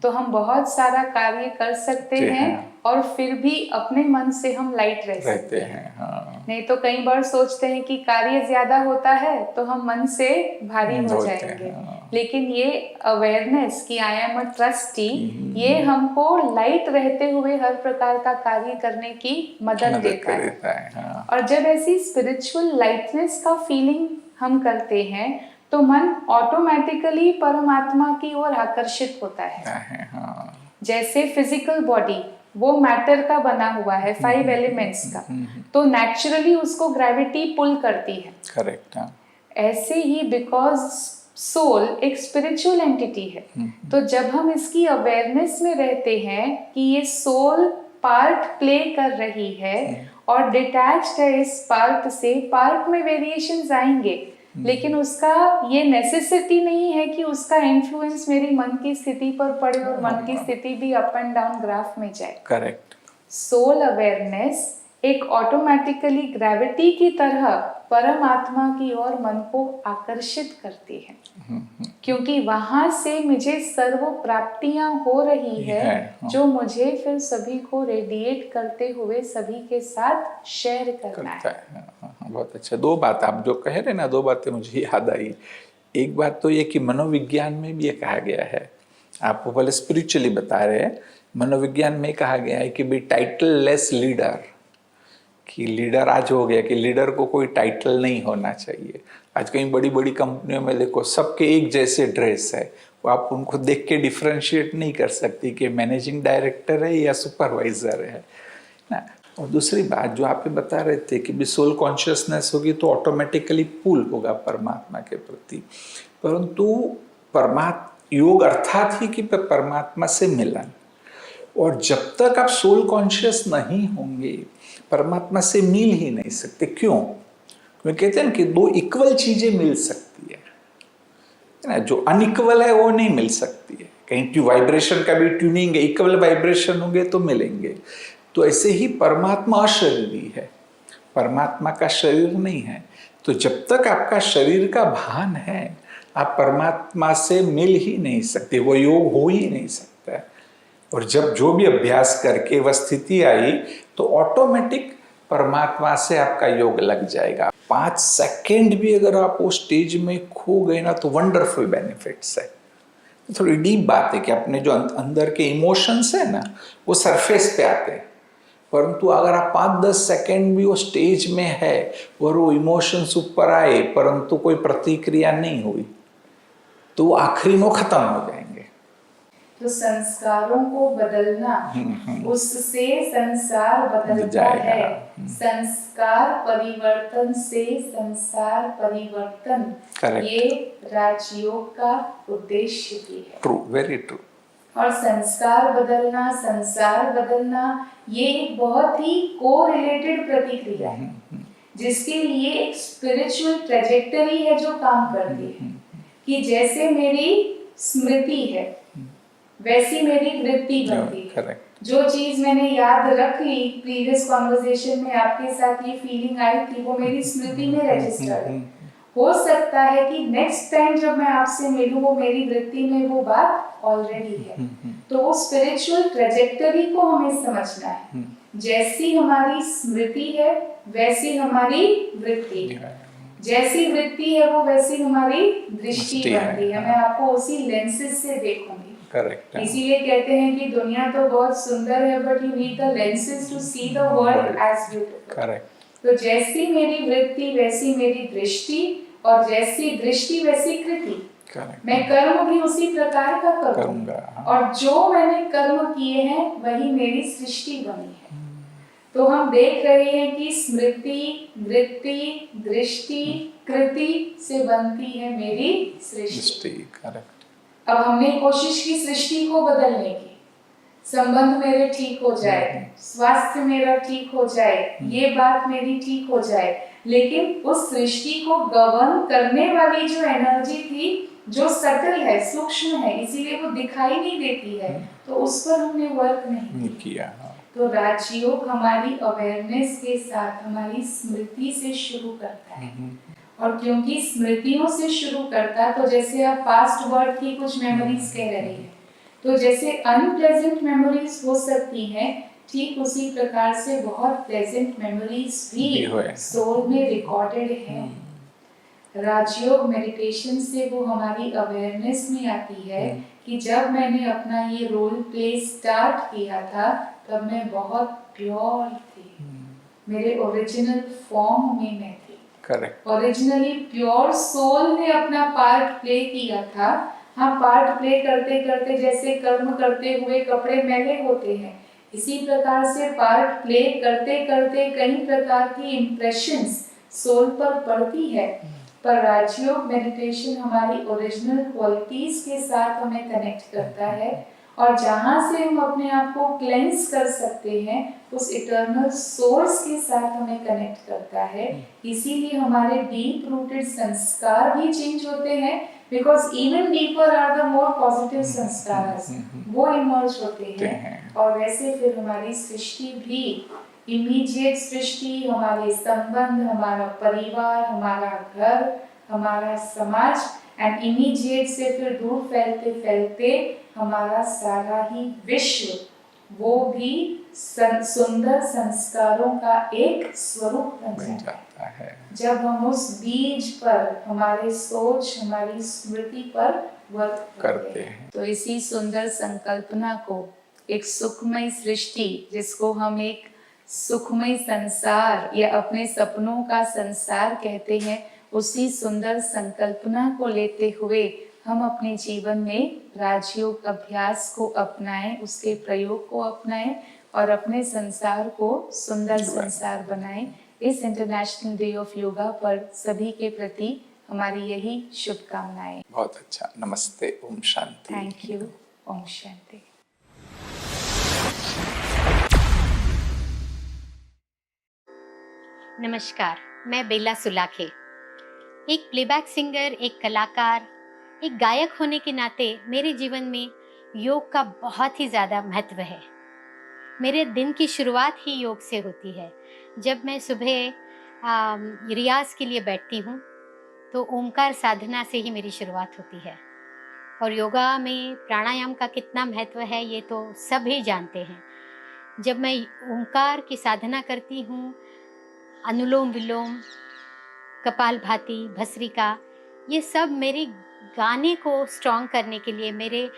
[SPEAKER 7] तो हम बहुत सारा कार्य कर सकते हैं और फिर भी अपने मन से हम लाइट रह सकते हैं। हाँ। नहीं तो कई बार सोचते हैं कि कार्य ज्यादा होता है तो हम मन से भारी हो जाएंगे। हाँ। लेकिन ये अवेयरनेस कि आई एम अ ट्रस्टी, ये हमको लाइट रहते हुए हर प्रकार का कार्य करने की मदद देता है। हाँ। और जब ऐसी स्पिरिचुअल लाइटनेस का फीलिंग हम करते हैं तो मन ऑटोमेटिकली परमात्मा की ओर आकर्षित होता है। हाँ। जैसे फिजिकल बॉडी वो मैटर का बना हुआ है, 5 एलिमेंट्स का, तो नेचुरली उसको ग्रेविटी पुल करती है। करेक्ट। हाँ। ऐसे ही बिकॉज सोल एक स्पिरिचुअल एंटिटी है, तो जब हम इसकी अवेयरनेस में रहते हैं कि ये सोल पार्ट प्ले कर रही है और डिटैच्ड है इस पार्ट से, पार्ट में वेरिएशंस आएंगे लेकिन उसका ये नेसेसिटी नहीं है कि उसका इन्फ्लुएंस मेरी मन की स्थिति पर पड़े और मन की स्थिति भी अप एंड डाउन ग्राफ में जाए। करेक्ट। सोल अवेयरनेस एक ऑटोमेटिकली ग्रेविटी की तरह परमात्मा की ओर मन को आकर्षित करती है, क्योंकि वहां से मुझे सर्व प्राप्तियां हो रही है जो मुझे फिर सभी को रेडिएट करते हुए सभी के साथ शेयर करना है।
[SPEAKER 8] बहुत अच्छा। 2 बात आप जो कह रहे ना, 2 बातें मुझे याद आई। एक बात तो ये कि मनोविज्ञान में भी ये कहा गया है, आपको पहले स्पिरिचुअली बता रहे हैं, मनोविज्ञान में कहा गया है कि भी टाइटल लेस लीडर, कि लीडर आज हो गया कि लीडर को कोई टाइटल नहीं होना चाहिए। आज कहीं बड़ी बड़ी कंपनियों में देखो सबके एक जैसे ड्रेस है, वो आप उनको देख के डिफ्रेंशिएट नहीं कर सकती कि मैनेजिंग डायरेक्टर है या सुपरवाइजर है ना। और दूसरी बात जो आप बता रहे थे कि भी सोल कॉन्शियसनेस होगी तो ऑटोमेटिकली पुल होगा परमात्मा के प्रति, परंतु योग अर्थात ही कि परमात्मा से मिलन, और जब तक आप सोल कॉन्शियस नहीं होंगे परमात्मा से मिल ही नहीं सकते। क्यों? क्योंकि कहते हैं कि 2 इक्वल चीजें मिल सकती है ना, जो अनइक्वल है वो नहीं मिल सकती है। कहीं वाइब्रेशन का भी ट्यूनिंग है, इक्वल वाइब्रेशन होंगे तो मिलेंगे। तो ऐसे ही परमात्मा अशरीरी है, परमात्मा का शरीर नहीं है। तो जब तक आपका शरीर का भान है आप परमात्मा से मिल ही नहीं सकते, वो योग हो ही नहीं सकता है। और जब जो भी अभ्यास करके वह स्थिति आई तो ऑटोमेटिक परमात्मा से आपका योग लग जाएगा। 5 सेकंड भी अगर आप वो स्टेज में खो गए ना तो वंडरफुल बेनिफिट्स है। थोड़ी डीप बात है कि अपने जो अंदर के इमोशंस है ना वो सरफेस पे आते हैं, परंतु अगर आप 5-10 सेकंड भी वो स्टेज में है और वो इमोशंस ऊपर आए परंतु कोई प्रतिक्रिया नहीं हुई तो वो आखिरी में खत्म हो जाएंगे।
[SPEAKER 7] तो संस्कारों को बदलना, उससे संसार बदलता है। संस्कार परिवर्तन से संसार परिवर्तन, ये राजयोग का उद्देश्य भी है।
[SPEAKER 8] True, very true.
[SPEAKER 7] और संस्कार बदलना, संसार बदलना, ये एक बहुत ही कोरिलेटेड प्रतिक्रिया है जिसके लिए एक स्पिरिचुअल ट्रेजेक्टरी है जो काम करती है। कि जैसे मेरी स्मृति है वैसी मेरी वृत्ति बनती है। जो चीज मैंने याद रख ली प्रीवियस कॉन्वर्सेशन में आपके साथ ये फीलिंग आई थी वो मेरी स्मृति में रजिस्टर्ड है। हो सकता है कि नेक्स्ट टाइम जब मैं आपसे मिलूं वो मेरी वृत्ति में वो बात ऑलरेडी है। तो वो स्पिरिचुअल ट्रेजेक्टरी को हमें समझना है। जैसी हमारी स्मृति है वैसी हमारी वृत्ति है, जैसी वृत्ति है वो वैसी हमारी दृष्टि बनती है। मैं आपको उसी लेंसेज से देखूंगी। करेक्ट। इसीलिए कहते हैं कि दुनिया तो बहुत सुंदर है but you need the lenses to see the world as beautiful. Correct. तो जैसी मेरी वृत्ति वैसी मेरी दृष्टि और जैसी दृष्टि वैसी कृति। मैं कर्म भी उसी प्रकार का करूंगा और जो मैंने कर्म किए हैं वही मेरी सृष्टि बनी है। तो हम देख रहे हैं कि स्मृति, वृत्ति, दृष्टि, कृति से बनती है मेरी सृष्टि। करेक्ट। अब हमने कोशिश की सृष्टि को बदलने की, संबंध मेरे ठीक हो जाए, स्वास्थ्य मेरा ठीक हो जाए, ये बात मेरी ठीक हो जाए, लेकिन उस सृष्टि को गवर्न करने वाली जो एनर्जी थी, जो सटल है, सूक्ष्म है, इसीलिए वो दिखाई नहीं देती है, तो उस पर हमने वर्क नहीं किया। तो राजयोग हमारी अवेयरनेस के साथ हमारी स्मृति से शुरू करता है, और क्योंकि स्मृतियों से शुरू करता है, तो जैसे आप पास्ट वर्ड की कुछ मेमोरीज कह रहे हैं, तो जैसे अनप्लेजेंट मेमोरीज हो सकती हैं, ठीक उसी प्रकार से बहुत प्लेजेंट मेमोरीज भी सोल में रिकॉर्डेड है। राजयोग मेडिटेशन से वो हमारी अवेयरनेस में आती है कि जब मैंने अपना ये रोल प्ले स्टार्ट किया था, तब मैं बहुत प्योर थी, मेरे ओरिजिनल फॉर्म में मैं थी। करेक्ट। ओरिजिनली प्योर सोल ने अपना पार्ट प्ले किया था। हाँ, पार्ट प्ले करते करते जैसे कर्म करते हुए कपड़े मैले होते हैं, इसी प्रकार से पार्ट प्ले करते करते कई प्रकार की इम्प्रेशंस सोल पर पड़ती है, पर राजयोग मेडिटेशन हमारी ओरिजिनल क्वालिटीज के साथ हमें कनेक्ट करता है, और जहाँ से हम अपने आप को क्लेंस कर सकते हैं, उस इटर्नल सोर्स के साथ हमें कनेक्ट करता है। इसीलिए हमारे डीप रूटेड संस्कार भी चेंज होते हैं, because even deeper are the more positive संस्कार, वो इमर्ज होते हैं, और वैसे फिर हमारी सृष्टि भी, इमीडिएट सृष्टि, हमारे संबंध, हमारा परिवार, हमारा घर, हमारा समाज, एंड इमीडिएट से फिर दूर फैलते फैलते हमारा सारा ही विश्व, वो भी सुंदर संस्कारों का एक स्वरूप बन जाता है। जब हम उस बीज पर, हमारे सोच, हमारी स्मृति पर वर्क करते हैं, तो इसी सुंदर संकल्पना को, एक सुखमय सृष्टि, जिसको हम एक सुखमय संसार या अपने सपनों का संसार कहते हैं, उसी सुंदर संकल्पना को लेते हुए हम अपने जीवन में राजयोग अभ्यास को अपनाएं, उसके प्रयोग को अपनाएं, और अपने संसार को सुंदर संसार बनाएं। इस इंटरनेशनल डे ऑफ योगा पर सभी के प्रति हमारी यही शुभकामनाएं।
[SPEAKER 8] बहुत अच्छा, नमस्ते, ओम शांति।
[SPEAKER 7] Thank you, Om Shanti.
[SPEAKER 11] नमस्कार, मैं बेला सुलाखे, एक प्लेबैक सिंगर, एक कलाकार, एक गायक होने के नाते मेरे जीवन में योग का बहुत ही ज़्यादा महत्व है। मेरे दिन की शुरुआत ही योग से होती है। जब मैं सुबह रियाज के लिए बैठती हूँ, तो ओमकार साधना से ही मेरी शुरुआत होती है। और योगा में प्राणायाम का कितना महत्व है, ये तो सभी जानते हैं। जब मैं ओमकार की साधना करती हूँ, अनुलोम विलोम, कपालभाति, भस्त्रिका, ये सब मेरे गाने को स्ट्रॉन्ग करने के लिए, मेरे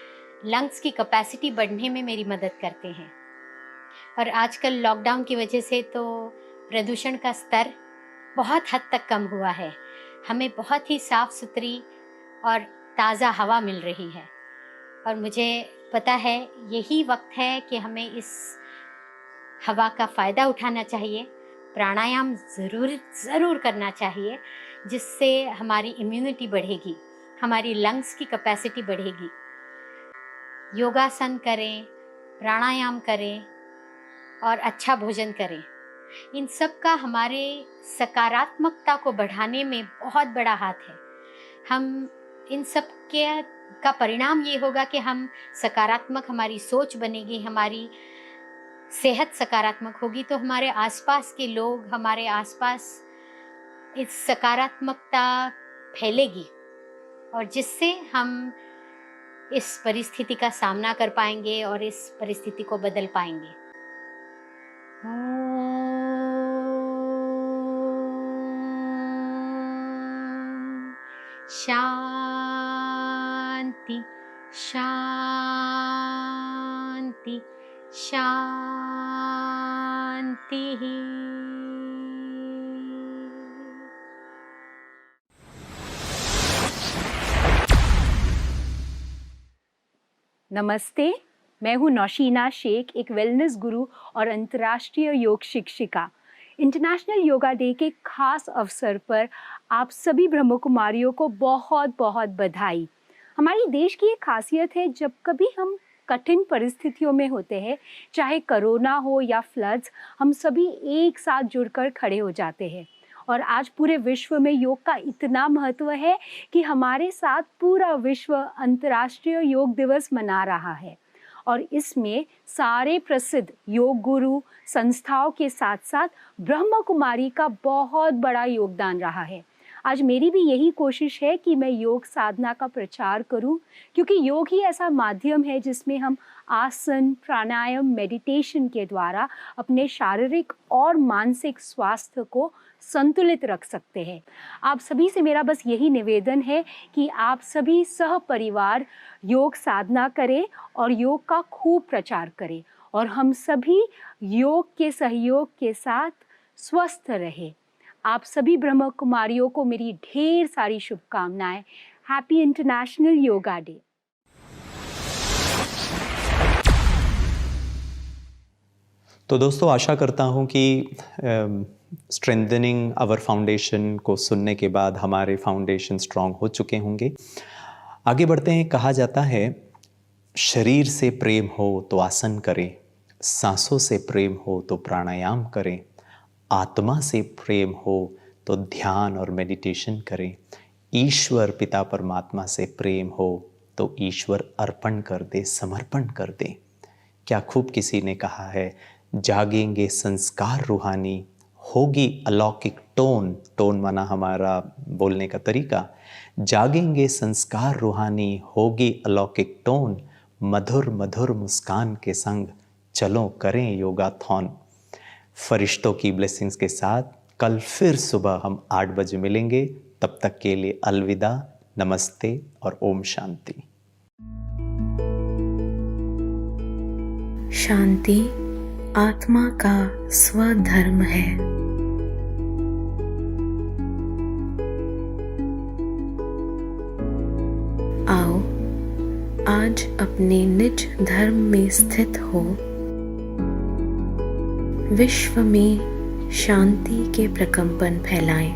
[SPEAKER 11] लंग्स की कैपेसिटी बढ़ने में मेरी मदद करते हैं। और आजकल लॉकडाउन की वजह से तो प्रदूषण का स्तर बहुत हद तक कम हुआ है। हमें बहुत ही साफ़ सुथरी और ताज़ा हवा मिल रही है, और मुझे पता है यही वक्त है कि हमें इस हवा का फ़ायदा उठाना चाहिए। प्राणायाम ज़रूर करना चाहिए, जिससे हमारी इम्यूनिटी बढ़ेगी, हमारी लंग्स की कैपेसिटी बढ़ेगी। योगासन करें, प्राणायाम करें और अच्छा भोजन करें। इन सब का हमारे सकारात्मकता को बढ़ाने में बहुत बड़ा हाथ है। हम इन सब का परिणाम ये होगा कि हम सकारात्मक, हमारी सोच बनेगी, हमारी सेहत सकारात्मक होगी, तो हमारे आसपास के लोग, हमारे आसपास इस सकारात्मकता फैलेगी, और जिससे हम इस परिस्थिति का सामना कर पाएंगे और इस परिस्थिति को बदल पाएंगे। शांति शांति शांति।
[SPEAKER 12] नमस्ते, मैं हूँ नौशीना शेख, एक वेलनेस गुरु और अंतर्राष्ट्रीय योग शिक्षिका। इंटरनेशनल योगा डे के खास अवसर पर आप सभी ब्रह्म कुमारियों को बहुत बहुत बधाई। हमारी देश की एक खासियत है, जब कभी हम कठिन परिस्थितियों में होते हैं, चाहे कोरोना हो या फ्लड्स, हम सभी एक साथ जुड़कर खड़े हो जाते हैं। और आज पूरे विश्व में योग का इतना महत्व है कि हमारे साथ पूरा विश्व अंतर्राष्ट्रीय योग दिवस मना रहा है। और इसमें सारे प्रसिद्ध योग गुरु संस्थाओं के साथ साथ ब्रह्मा कुमारी का बहुत बड़ा योगदान रहा है। आज मेरी भी यही कोशिश है कि मैं योग साधना का प्रचार करूं, क्योंकि योग ही ऐसा माध्यम है जिसमें हम आसन, प्राणायाम, मेडिटेशन के द्वारा अपने शारीरिक और मानसिक स्वास्थ्य को संतुलित रख सकते हैं। आप सभी से मेरा बस यही निवेदन है कि आप सभी सह परिवार योग साधना करें और योग का खूब प्रचार करें, और हम सभी योग के सहयोग के साथ स्वस्थ रहें। आप सभी ब्रह्म कुमारियों को मेरी ढेर सारी शुभकामनाएं। Happy international yoga day.
[SPEAKER 3] तो दोस्तों, आशा करता हूँ कि स्ट्रेंथनिंग आवर फाउंडेशन को सुनने के बाद हमारे फाउंडेशन स्ट्रांग हो चुके होंगे। आगे बढ़ते हैं। कहा जाता है, शरीर से प्रेम हो तो आसन करें, सांसों से प्रेम हो तो प्राणायाम करें, आत्मा से प्रेम हो तो ध्यान और मेडिटेशन करें, ईश्वर पिता परमात्मा से प्रेम हो तो ईश्वर अर्पण कर दे, समर्पण कर दे। क्या खूब किसी ने कहा है, जागेंगे संस्कार रूहानी, होगी अलौकिक टोन। टोन माना हमारा बोलने का तरीका। जागेंगे संस्कार रूहानी, होगी अलौकिक टोन, मधुर मधुर मुस्कान के संग चलो करें योगाथॉन। फरिश्तों की ब्लेसिंग्स के साथ कल फिर सुबह हम 8 बजे मिलेंगे। तब तक के लिए अलविदा, नमस्ते और ओम शांति।
[SPEAKER 13] शांति आत्मा का स्वधर्म है। आओ आज अपने निज धर्म में स्थित हो, विश्व में शांति के प्रकंपन फैलाएं।